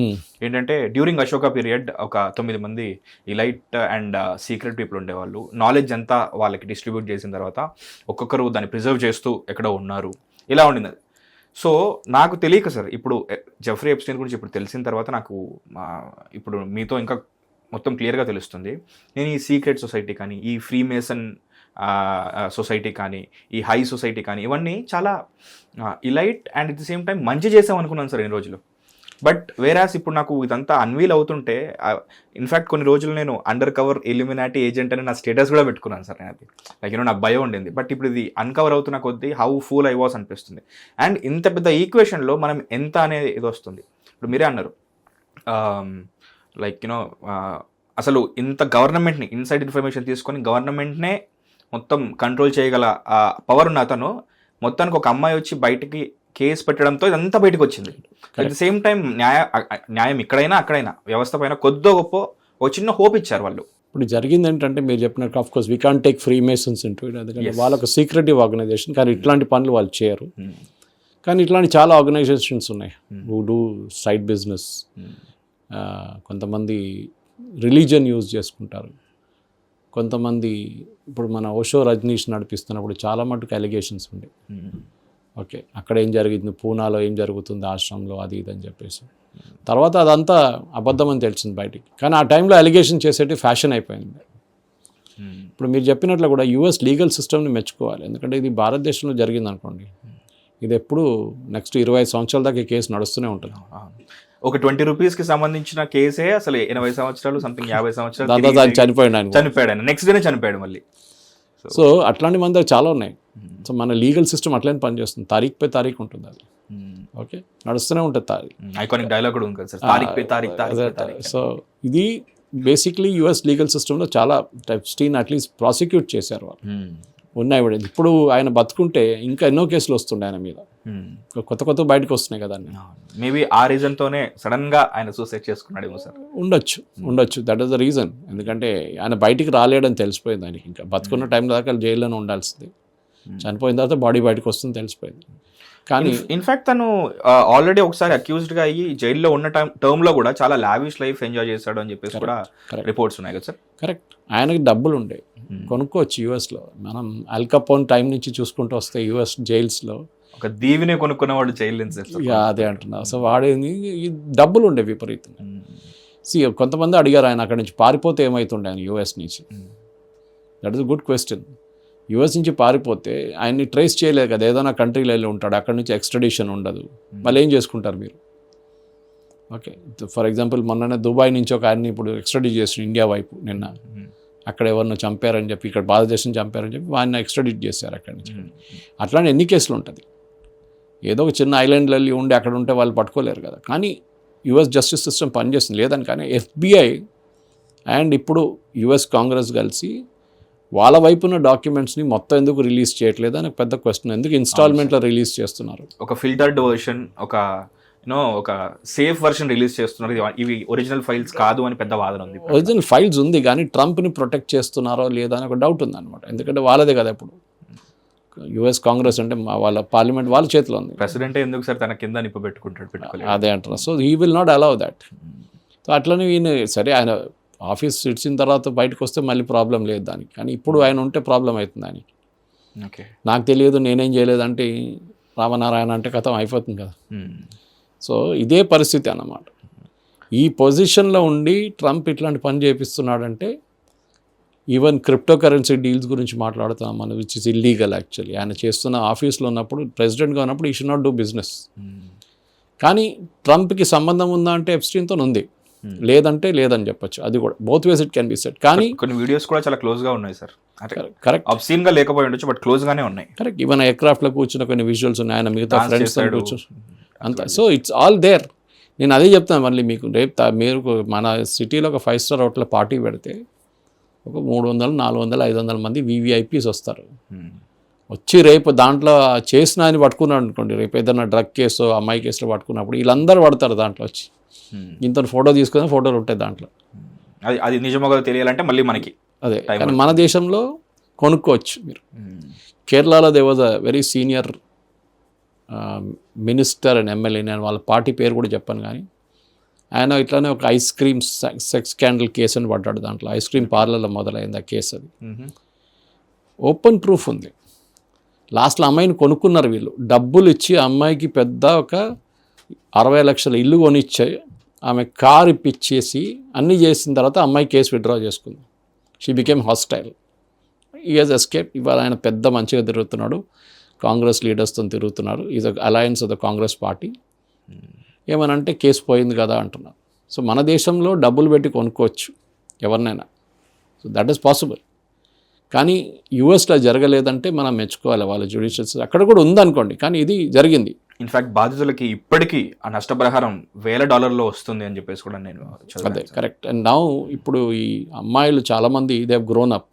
S1: ఏంటంటే డ్యూరింగ్ అశోక పీరియడ్ ఒక 9 మంది ఇలైట్ అండ్ సీక్రెట్ పీపుల్ ఉండేవాళ్ళు. నాలెడ్జ్ అంతా వాళ్ళకి డిస్ట్రిబ్యూట్ చేసిన తర్వాత ఒక్కొక్కరు దాన్ని ప్రిజర్వ్ చేస్తూ ఎక్కడో ఉన్నారు, ఇలా ఉండింది. సో నాకు తెలియక సార్, ఇప్పుడు జెఫ్రీ ఎప్స్టీన్ గురించి ఇప్పుడు తెలిసిన తర్వాత నాకు ఇప్పుడు మీతో ఇంకా మొత్తం క్లియర్గా తెలుస్తుంది. నేను ఈ సీక్రెట్ సొసైటీ కానీ, ఈ ఫ్రీమేసన్ సొసైటీ కానీ, ఈ హై సొసైటీ కానీ, ఇవన్నీ చాలా elite and at the same time మంచి చేసాం అనుకున్నాను సార్ ఈ రోజులు. బట్ వేరాస్ ఇప్పుడు నాకు ఇదంతా అన్వీల్ అవుతుంటే, ఇన్ఫ్యాక్ట్ కొన్ని రోజులు నేను అండర్ కవర్ ఇల్యూమినాటీ ఏజెంట్ అని నా స్టేటస్ కూడా పెట్టుకున్నాను సార్. నేను అది లైక్ నాకు భయం ఉండింది. బట్ ఇప్పుడు ఇది అన్కవర్ అవుతున్న కొద్దీ హౌ ఫూల్ ఐ వాస్ అనిపిస్తుంది. అండ్ ఇంత పెద్ద ఈక్వేషన్లో మనం ఎంత అనేది ఇది వస్తుంది. ఇప్పుడు మీరే అన్నారు లైక్ అసలు ఇంత గవర్నమెంట్ని ఇన్సైడ్ ఇన్ఫర్మేషన్ తీసుకొని గవర్నమెంట్నే మొత్తం కంట్రోల్ చేయగల పవర్ ఉన్న అతను మొత్తానికి ఒక అమ్మాయి వచ్చి బయటికి కేసు పెట్టడంతో ఇదంతా బయటకు వచ్చింది. అట్ ది సేమ్ టైం న్యాయం ఇక్కడైనా అక్కడైనా వ్యవస్థ పైన కొద్దో గొప్ప ఒక చిన్న హోప్ ఇచ్చారు వాళ్ళు.
S2: ఇప్పుడు జరిగింది ఏంటంటే మీరు చెప్పినట్టు of course we can't take free Mason's into it, ఎందుకంటే వాళ్ళొక సీక్రెటివ్ ఆర్గనైజేషన్, కానీ ఇట్లాంటి పనులు వాళ్ళు చేయరు. కానీ ఇట్లాంటి చాలా ఆర్గనైజేషన్స్ ఉన్నాయి హూ డూ సైడ్ బిజినెస్. కొంతమంది రిలీజియన్ యూజ్ చేసుకుంటారు, కొంతమంది ఇప్పుడు మన ఓషో రజనీష్ నడిపిస్తున్నప్పుడు చాలా మటుకు అలిగేషన్స్ ఉండే. ఓకే, అక్కడ ఏం జరిగింది, పూనాలో ఏం జరుగుతుంది ఆశ్రమంలో, అది ఇది అని చెప్పేసి. తర్వాత అదంతా అబద్ధం అని తెలిసింది బయటికి. కానీ ఆ టైంలో అలిగేషన్ చేసేటి ఫ్యాషన్ అయిపోయింది. ఇప్పుడు మీరు చెప్పినట్లు కూడా యూఎస్ లీగల్ సిస్టమ్ని మెచ్చుకోవాలి. ఎందుకంటే ఇది భారతదేశంలో జరిగింది అనుకోండి, ఇది ఎప్పుడు నెక్స్ట్ 25 సంవత్సరాల దాకా ఈ కేసు నడుస్తూనే ఉంటుంది.
S1: ఒక 20 రూపీస్కి సంబంధించిన కేసే అసలు 80 సంవత్సరాలు సంథింగ్ 50 సంవత్సరాలు చనిపోయాడు, నెక్స్ట్ డేనే చనిపోయాడు మళ్ళీ.
S2: సో అట్లాంటి మంది చాలా ఉన్నాయి. సో మన లీగల్ సిస్టమ్ అట్లనే పనిచేస్తుంది, తారీఖు పై తారీఖు ఉంటుంది అది. ఓకే, నడుస్తూనే ఉంటుంది తారీఖు.
S1: ఐకానిక్ డైలాగ్ కూడా ఉంటుంది సార్, తారీఖు పై తారీఖు.
S2: సో ఇది బేసిక్లీ యూఎస్ లీగల్ సిస్టంలో చాలా ఎప్స్టీన్ అట్లీస్ట్ ప్రాసిక్యూట్ చేశారు వాళ్ళు, ఉన్న ఎవిడెన్స్. ఇప్పుడు ఆయన బతుకుంటే ఇంకా ఎన్నో కేసులు వస్తుండే ఆయన మీద, కొత్త కొత్త బయటకు వస్తున్నాయి కదా.
S1: మేబీ ఆ రీజన్తోనే సడన్గా ఆయన సూసైడ్ చేసుకున్నాడేమో సార్.
S2: ఉండొచ్చు, దట్ ఈస్ ద రీజన్. ఎందుకంటే ఆయన బయటికి రాలేడని తెలిసిపోయింది ఆయనకి. ఇంకా బతుకున్న టైం దాకా జైల్లోనే ఉండాల్సింది, చనిపోయిన తర్వాత బాడీ బయటకు వస్తుంది తెలిసిపోయింది. కానీ
S1: ఇన్ఫాక్ట్ తను ఆల్రెడీ ఒకసారి అక్యూజ్డ్గా అయ్యి జైల్లో ఉన్న టర్మ్లో కూడా చాలా లావిష్ లైఫ్ ఎంజాయ్ చేశాడు అని చెప్పేసి కూడా రిపోర్ట్స్ ఉన్నాయి కదా సార్.
S2: కరెక్ట్, ఆయనకి డబ్బులు ఉండే కొనుక్కోవచ్చు యూఎస్లో. మనం అల్ కెపోన్ టైం నుంచి చూసుకుంటూ వస్తే యూఎస్ జైల్స్లో
S1: ఒక దీవిని కొనుక్కునేవాడు జైలు.
S2: అదే అంటున్నా. సో వాడేది డబ్బులు ఉండే విపరీతంగా. కొంతమంది అడిగారు ఆయన అక్కడి నుంచి పారిపోతే ఏమవుతుండే ఆయన యూఎస్ నుంచి. That is good question. US నుంచి పారిపోతే ఆయన్ని ట్రేస్ చేయలేదు కదా, ఏదైనా కంట్రీలో వెళ్ళి ఉంటాడు, అక్కడి నుంచి ఎక్స్ట్రడిషన్ ఉండదు, మళ్ళీ ఏం చేసుకుంటారు మీరు. ఓకే, ఫర్ ఎగ్జాంపుల్ మొన్ననే దుబాయ్ నుంచి ఒక ఆయన్ని ఇప్పుడు ఎక్స్ట్రడిట్ చేసిన ఇండియా వైపు నిన్న. అక్కడ ఎవరినో చంపారని చెప్పి, ఇక్కడ భారతదేశం చంపారని చెప్పి ఆయన ఎక్స్ట్రడిట్ చేశారు అక్కడి నుంచి. అట్లాంటి ఎన్ని కేసులు ఉంటుంది. ఏదో ఒక చిన్న ఐలాండ్లలో ఉండి అక్కడ ఉంటే వాళ్ళు పట్టుకోలేరు కదా. కానీ యుఎస్ జస్టిస్ సిస్టమ్ పనిచేస్తుంది లేదని, కానీ FBI అండ్ ఇప్పుడు యుఎస్ కాంగ్రెస్ కలిసి వాళ్ళ వైపున్న డాక్యుమెంట్స్ని మొత్తం ఎందుకు రిలీజ్ చేయట్లేదు అని పెద్ద క్వశ్చన్. ఎందుకు ఇన్స్టాల్మెంట్లో రిలీజ్ చేస్తున్నారు?
S1: ఒక ఫిల్టర్డ్ వర్షన్, ఒక సేఫ్ వర్షన్ రిలీజ్ చేస్తున్నారు, ఇవి ఒరిజినల్ ఫైల్స్ కాదు అని పెద్ద వాదన ఉంది.
S2: ఒరిజినల్ ఫైల్స్ ఉంది కానీ ట్రంప్ని ప్రొటెక్ట్ చేస్తున్నారో లేదా అని ఒక డౌట్ ఉంది అనమాట. ఎందుకంటే వాళ్ళదే కదా ఇప్పుడు యుఎస్ కాంగ్రెస్ అంటే వాళ్ళ పార్లమెంట్ వాళ్ళ చేతిలో ఉంది.
S1: ప్రెసిడెంట్ ఎందుకు సార్ తన కింద నిప్పు పెట్టుకోలేదు?
S2: అదే అంటారు. So he will not allow that. So అట్లనే ఈయన సరే ఆయన ఆఫీస్ ఇచ్చిన తర్వాత బయటకు వస్తే మళ్ళీ ప్రాబ్లం లేదు దానికి, కానీ ఇప్పుడు ఆయన ఉంటే ప్రాబ్లం అవుతుంది ఆయనకి.
S1: ఓకే, నాకు
S2: తెలియదు నేనేం చేయలేదు అంటే రామనారాయణ అంటే కథం అయిపోతుంది కదా. సో ఇదే పరిస్థితి అన్నమాట. ఈ పొజిషన్లో ఉండి ట్రంప్ ఇట్లాంటి పని చేపిస్తున్నాడంటే ఈవెన్ క్రిప్టో కరెన్సీ డీల్స్ గురించి మాట్లాడుతున్నాం మనం, విచ్ ఇస్ ఇల్లీగల్ యాక్చువల్లీ. ఆయన చేస్తున్న ఆఫీస్లో ఉన్నప్పుడు, ప్రెసిడెంట్గా ఉన్నప్పుడు ఈ షుడ్ నాట్ డూ బిజినెస్. కానీ ట్రంప్కి సంబంధం ఉందా అంటే ఎప్స్టీన్తో ఉంది, లేదంటే లేదని చెప్పొచ్చు. అది కూడా both ways it can be set. కానీ
S1: కొన్ని వీడియోస్ కూడా చాలా క్లోజ్గా ఉన్నాయి సార్.
S2: కరెక్ట్,
S1: అబ్సీన్గా లేకపోయి ఉండొచ్చు బట్ క్లోజ్గానే ఉన్నాయి.
S2: కరెక్ట్. ఈవెన్ ఎయిర్క్రాఫ్ట్లో కూర్చున్న కొన్ని విజువల్స్ ఉన్నాయి, ఆయన మిగతా ఫ్రెండ్స్ కూర్చొని అంతా. So it's all there. నేను అదే చెప్తాను మళ్ళీ మీకు, రేపు మీరు మన సిటీలో ఒక 5-స్టార్ హోటల్ పార్టీ పెడితే ఒక 300, 400, 500 మంది VVIPs వస్తారు. వచ్చి రేపు దాంట్లో చేసిన అని పట్టుకున్నాడు అనుకోండి, రేపు ఏదైనా డ్రగ్ కేసు అమ్మాయి కేసులో పట్టుకున్నప్పుడు వీళ్ళందరూ పడతారు దాంట్లో వచ్చి. ఇంత ఫోటో తీసుకుని ఫోటోలు ఉంటాయి దాంట్లో.
S1: అది నిజమో తెలియాలంటే మళ్ళీ మనకి
S2: అదే. కానీ మన దేశంలో కొనుక్కోవచ్చు మీరు. కేరళలో they was a very senior minister and MLA, నేను వాళ్ళ పార్టీ పేరు కూడా చెప్పాను, కానీ ఆయన ఇట్లానే ఒక ice cream sex scandal case అని పడ్డాడు. దాంట్లో ఐస్ క్రీమ్ పార్లర్లో మొదలైంది ఆ కేసు. అది ఓపెన్ ప్రూఫ్ ఉంది. లాస్ట్లో అమ్మాయిని కొనుక్కున్నారు వీళ్ళు, డబ్బులు ఇచ్చి అమ్మాయికి పెద్ద ఒక 60 లక్షల ఇల్లు కొనిచ్చాయి, ఆమె కార్ ఇప్పించేసి అన్నీ చేసిన తర్వాత అమ్మాయి కేసు విత్డ్రా చేసుకుంది. She became hostile. ఈ హాజ్ ఎస్కేప్. ఇవాళ ఆయన పెద్ద మంచిగా తిరుగుతున్నాడు, కాంగ్రెస్ లీడర్స్తో తిరుగుతున్నారు. Is alliance of the Congress party. ఏమనంటే కేసు పోయింది కదా అంటున్నారు. సో మన దేశంలో డబ్బులు పెట్టి కొనుక్కోవచ్చు ఎవరినైనా. So that is possible. కానీ యుఎస్లో జరగలేదంటే మనం మెచ్చుకోవాలి వాళ్ళ జ్యుడిషియల్. అక్కడ కూడా ఉందనుకోండి, కానీ ఇది జరిగింది.
S1: ఇన్ఫ్యాక్ట్ బాధితులకి ఇప్పటికీ ఆ నష్టపరిహారం $1000 వస్తుంది అని చెప్పేసి కూడా నేను
S2: అదే కరెక్ట్. అండ్ నౌ ఇప్పుడు ఈ అమ్మాయిలు చాలామంది దే హ్యావ్ గ్రోన్ అప్.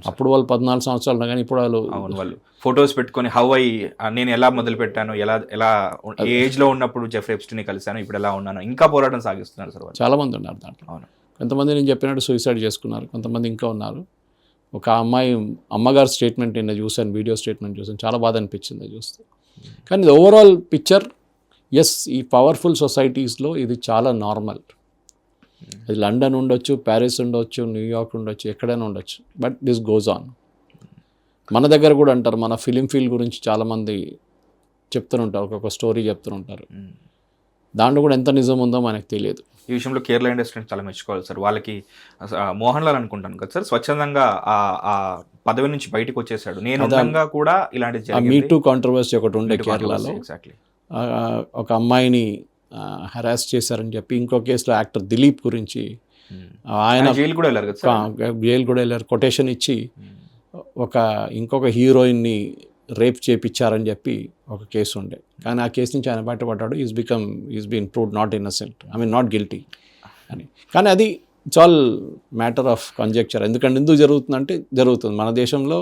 S2: అప్పుడు వాళ్ళు 14 సంవత్సరాలు ఉన్నా కానీ ఇప్పుడు
S1: వాళ్ళు ఫొటోస్ పెట్టుకొని నేను ఎలా మొదలు పెట్టాను, ఎలా ఏ ఏజ్లో ఉన్నప్పుడు జెఫ్రీ ఎప్స్టీన్ని కలిశాను, ఇప్పుడు ఎలా ఉన్నాను, ఇంకా పోరాటం సాగిస్తున్నారు సార్.
S2: చాలామంది ఉన్నారు దాంట్లో. అవును, కొంతమంది నేను చెప్పినట్టు సూసైడ్ చేసుకున్నారు, కొంతమంది ఇంకా ఉన్నారు. ఒక అమ్మాయి అమ్మగారు స్టేట్మెంట్ నిన్న చూశాను, వీడియో స్టేట్మెంట్ చూశాను, చాలా బాధ అనిపించింది చూస్తే. కానీ ఇది ఓవరాల్ పిక్చర్, ఎస్ ఈ పవర్ఫుల్ సొసైటీస్లో ఇది చాలా నార్మల్. అది లండన్ ఉండొచ్చు, ప్యారిస్ ఉండొచ్చు, న్యూయార్క్ ఉండొచ్చు, ఎక్కడైనా ఉండొచ్చు, బట్ దిస్ గోజ్ ఆన్. మన దగ్గర కూడా అంటారు, మన ఫిలిం ఫీల్డ్ గురించి చాలామంది చెప్తుంటారు, ఒక్కొక్క స్టోరీ చెప్తుంటారు. దాంట్లో కూడా ఎంత నిజం ఉందో మనకు తెలియదు.
S1: ఈ విషయంలో కేరళ ఇండస్ట్రీని చాలా మెచ్చుకోవాలి సార్. వాళ్ళకి మోహన్ లాల్ అనుకుంటాను కదా సార్, స్వచ్ఛందంగా ఆ పదవి నుంచి బయటకు వచ్చేసాడు. నేను కూడా ఇలాంటి
S2: మీ టూ కాంట్రవర్సీ ఒకటి ఉండే కేరళలో.
S1: ఎగ్జాక్ట్లీ,
S2: ఒక అమ్మాయిని హెరాస్ చేశారని చెప్పి ఇంకో కేసులో యాక్టర్ దిలీప్ గురించి ఆయన
S1: జైలు కూడా వెళ్ళారు కదా,
S2: జైలు కూడా వెళ్ళారు. కొటేషన్ ఇచ్చి ఇంకొక హీరోయిన్ని రేప్ చేయించారని చెప్పి ఒక కేసు ఉండే, కానీ ఆ కేసు నుంచి ఆయన బయటపడ్డాడు. Is been proved not innocent, not guilty అని. కానీ అది it's all matter of conjecture. ఎందుకంటే ఎందుకు జరుగుతుందంటే జరుగుతుంది. మన దేశంలో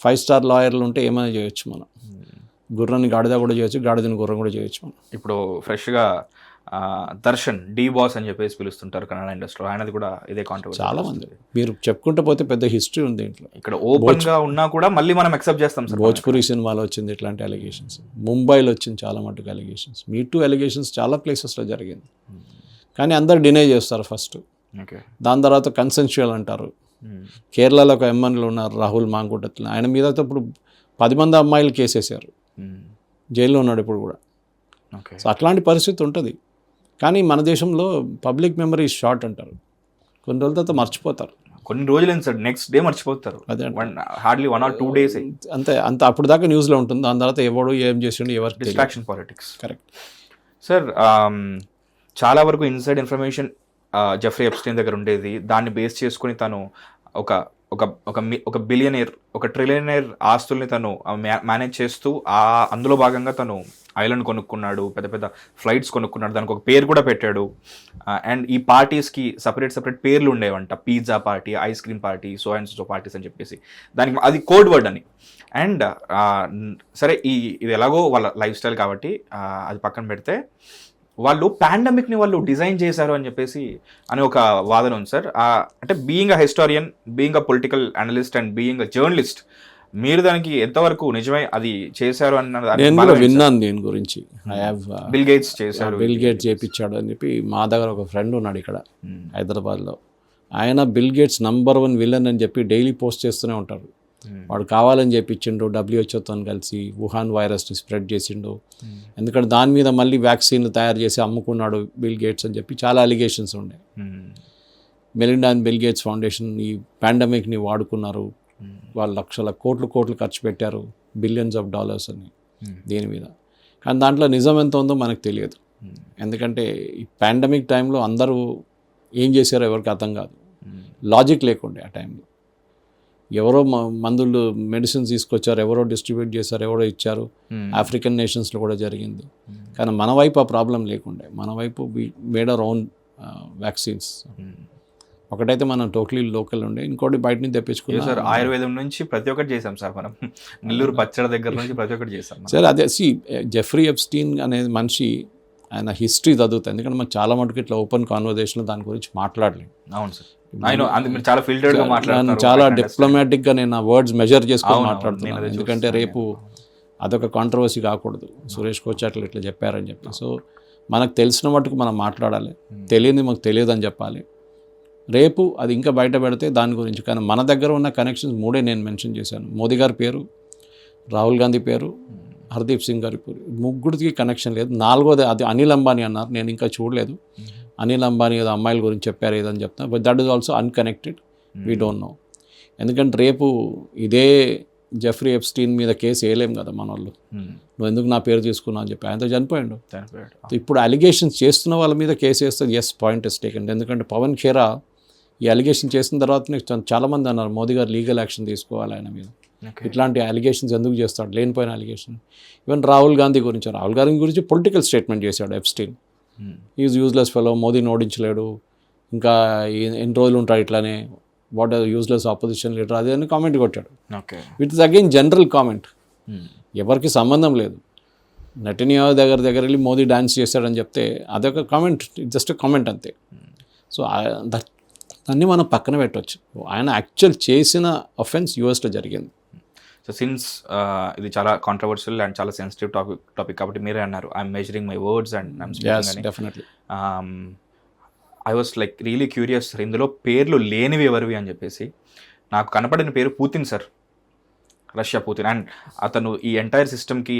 S2: 5-స్టార్ లాయర్లు ఉంటే ఏమైనా చేయొచ్చు. మనం గుర్రాన్ని గాడిద కూడా చేయొచ్చు, గాడిదని గుర్రం కూడా చేయొచ్చు. మనం
S1: ఇప్పుడు ఫ్రెష్గా దర్శన్ డి బాస్ అని చెప్పేసి పిలుస్తుంటారు కన్నడ ఇండస్ట్రీలో, ఆయనది కూడా ఇదే కాంట్రవర్సీ.
S2: చాలా మంది మీరు చెప్పుకుంటూ పోతే పెద్ద హిస్టరీ ఉంది ఇంట్లో.
S1: ఇక్కడ ఓపెన్గా ఉన్నా కూడా మళ్ళీ మనం యాక్సెప్ట్ చేస్తాం సార్.
S2: భోజ్పురి సినిమాలో వచ్చింది ఇట్లాంటి అలిగేషన్స్, ముంబైలో వచ్చింది చాలా మటుకు అలిగేషన్స్, మీ టూ అలిగేషన్స్ చాలా ప్లేసెస్లో జరిగింది. కానీ అందరు డినై చేస్తారు ఫస్ట్, దాని తర్వాత కన్సెన్షువల్ అంటారు. కేరళలో ఒక ఎమ్మెల్యేలు ఉన్నారు రాహుల్ మాంగుటత్ల, ఆయన మీద ఇప్పుడు 10 మంది అమ్మాయిలు కేసేసారు, జైల్లో ఉన్నాడు ఇప్పుడు కూడా. సో అట్లాంటి పరిస్థితి ఉంటుంది. కానీ మన దేశంలో పబ్లిక్ మెమరీ షార్ట్ అంటారు, కొన్ని రోజుల తర్వాత మర్చిపోతారు.
S1: కొన్ని రోజులు సార్, నెక్స్ట్ డే మర్చిపోతారు.
S2: అదే
S1: హార్డ్లీ 1 or 2 days
S2: అంత అప్పుడు దాకా న్యూస్లో ఉంటుంది. దాని తర్వాత ఎవడు ఏం చేసిండు ఎవరికి
S1: డిస్ట్రాక్షన్ పాలిటిక్స్.
S2: Correct
S1: sir. చాలా వరకు ఇన్సైడ్ ఇన్ఫర్మేషన్ జెఫ్రీ ఎప్స్టీన్ దగ్గర ఉండేది. దాన్ని బేస్ చేసుకుని తను ఒక బిలియనీర్, ఒక ట్రిలియనీర్ ఆస్తుల్ని తను మేనేజ్ చేస్తూ అందులో భాగంగా తను ఐలాండ్ కొనుక్కున్నాడు, పెద్ద పెద్ద ఫ్లైట్స్ కొనుక్కున్నాడు, దానికి ఒక పేరు కూడా పెట్టాడు. అండ్ ఈ పార్టీస్కి సపరేట్ పేర్లు ఉండేవంట, pizza party, ice cream party, so and so parties అని చెప్పేసి. దానికి అది కోడ్ వర్డ్ అని. అండ్ సరే ఇది ఎలాగో వాళ్ళ లైఫ్ స్టైల్ కాబట్టి అది పక్కన పెడితే, వాళ్ళు పాండమిక్ని వాళ్ళు డిజైన్ చేశారు అని చెప్పేసి అని ఒక వాదన ఉంది సార్. అంటే being a historian, being a political analyst and being a journalist, మీరు దానికి ఎంతవరకు నిజమై అది చేశారు
S2: నేను కూడా విన్నాను దీని గురించి.
S1: బిల్ గేట్స్ చేశారు,
S2: బిల్ గేట్స్ చేయించాడు అని చెప్పి. మా దగ్గర ఒక ఫ్రెండ్ ఉన్నాడు ఇక్కడ హైదరాబాద్లో. ఆయన బిల్ గేట్స్ #1 విలన్ అని చెప్పి డైలీ పోస్ట్ చేస్తూనే ఉంటారు. వాడు కావాలని చెప్పించిండు, WHOతో కలిసి వుహాన్ వైరస్ని స్ప్రెడ్ చేసిండు. ఎందుకంటే దాని మీద మళ్ళీ వ్యాక్సిన్లు తయారు చేసి అమ్ముకున్నాడు బిల్ గేట్స్ అని చెప్పి చాలా అలిగేషన్స్ ఉండే. Melinda and bill gates foundation ఈ పాండమిక్ని వాడుకున్నారు, వాళ్ళు లక్షల కోట్లు ఖర్చు పెట్టారు, బిలియన్స్ ఆఫ్ డాలర్స్ అని దీని మీద. కానీ దాంట్లో నిజం ఎంత ఉందో మనకు తెలియదు. ఎందుకంటే ఈ పాండమిక్ టైంలో అందరూ ఏం చేశారో ఎవరికి అర్థం కాదు, లాజిక్ లేకుండే ఆ టైంలో. ఎవరో మందులు మెడిసిన్స్ తీసుకొచ్చారు, ఎవరో డిస్ట్రిబ్యూట్ చేశారు, ఎవరో ఇచ్చారు. ఆఫ్రికన్ నేషన్స్లో కూడా జరిగింది. కానీ మన వైపు ఆ ప్రాబ్లం లేకుండే. మన వైపు మేడ్ అవర్ ఓన్ వ్యాక్సిన్స్. ఒకటైతే మనం టోటలీ లోకల్ ఉండే, ఇంకోటి బయట నుంచి తెప్పించుకున్నాం
S1: సార్. ఆయుర్వేదం నుంచి ప్రతి ఒక్కటి చేసాం సార్ మనం. నెల్లూరు పచ్చడి దగ్గర నుంచి ప్రతి ఒక్కటి చేసాం
S2: సార్. అదే జెఫ్రీ ఎప్స్టీన్ అనే మనిషి, ఆయన హిస్టరీ చదువుతాయి. ఎందుకంటే మనం చాలా మటుకు ఇట్లా ఓపెన్ కాన్వర్జేషన్లో దాని గురించి మాట్లాడలేము.
S1: అవును సార్, చాలా ఫిల్టర్డ్గా మాట్లాడుతున్నాను,
S2: చాలా డిప్లొమాటిక్గా నేను నా వర్డ్స్ మెజర్ చేసుకొని మాట్లాడుతున్నాను. ఎందుకంటే రేపు అదొక కాంట్రవర్సీ కాకూడదు, సురేష్ కోచాట్లు ఇట్లా చెప్పారని చెప్పి. సో మనకు తెలిసిన మటుకు మనం మాట్లాడాలి, తెలియని మాకు తెలియదు అని చెప్పాలి. రేపు అది ఇంకా బయట పెడితే దాని గురించి. కానీ మన దగ్గర ఉన్న కనెక్షన్స్ 3 నేను మెన్షన్ చేశాను. మోదీ గారి పేరు, రాహుల్ గాంధీ పేరు, హర్దీప్ సింగ్ గారి పేరు, ముగ్గురికి కనెక్షన్ లేదు. 4వది అది అనిల్ అంబానీ అన్నారు, నేను ఇంకా చూడలేదు. అనిల్ అంబానీ ఏదో అమ్మాయిల గురించి చెప్పారు ఏదని చెప్తాను, but that is also unconnected. We don't know. ఎందుకంటే రేపు ఇదే జెఫ్రీ ఎప్స్టీన్ మీద కేసు వేయలేం కదా మన వాళ్ళు. నువ్వు ఎందుకు నా పేరు తీసుకున్నావు అని చెప్పి ఆయనతో చనిపోయాడు. ఇప్పుడు అలిగేషన్స్ చేస్తున్న వాళ్ళ మీద కేసు వేస్తే ఎస్, పాయింట్ ఇస్ టేకెన్. ఎందుకంటే పవన్ ఖేరా ఈ అలిగేషన్ చేసిన తర్వాత చాలామంది అన్నారు మోదీ గారు లీగల్ యాక్షన్ తీసుకోవాలి ఆయన మీద. ఇట్లాంటి అలిగేషన్స్ ఎందుకు చేస్తాడు, లేనిపోయిన అలిగేషన్. ఈవెన్ రాహుల్ గాంధీ గురించి పొలిటికల్ స్టేట్మెంట్ చేశాడు ఎప్స్టీన్. ఈజ్ యూజ్లెస్ ఫెలో, మోదీని ఓడించలేడు, ఇంకా ఎన్ని రోజులు ఉంటాడు ఇట్లానే, what are useless opposition leader, అదే అని కామెంట్ కొట్టాడు. It is again general comment, ఎవరికి సంబంధం లేదు. నెటన్యాహు దగ్గర వెళ్ళి మోదీ డాన్స్ చేశాడని చెప్తే అదొక కామెంట్, జస్ట్ కామెంట్ అంతే. సో దాన్ని మనం పక్కన పెట్టవచ్చు. ఆయన యాక్చువల్ చేసిన అఫెన్స్ యూఎస్లో జరిగింది.
S1: సో సిన్స్ ఇది చాలా కాంట్రవర్షియల్ అండ్ చాలా సెన్సిటివ్ టాపిక్ కాబట్టి మీరే అన్నారు I'm measuring my words and I'm speaking.
S2: Definitely
S1: I was like really curious, ఇందులో పేర్లు లేనివి ఎవరివి అని చెప్పేసి. నాకు కనపడిన పేరు Putin sir, Russia Putin. And అతను ఈ ఎంటైర్ సిస్టమ్కి,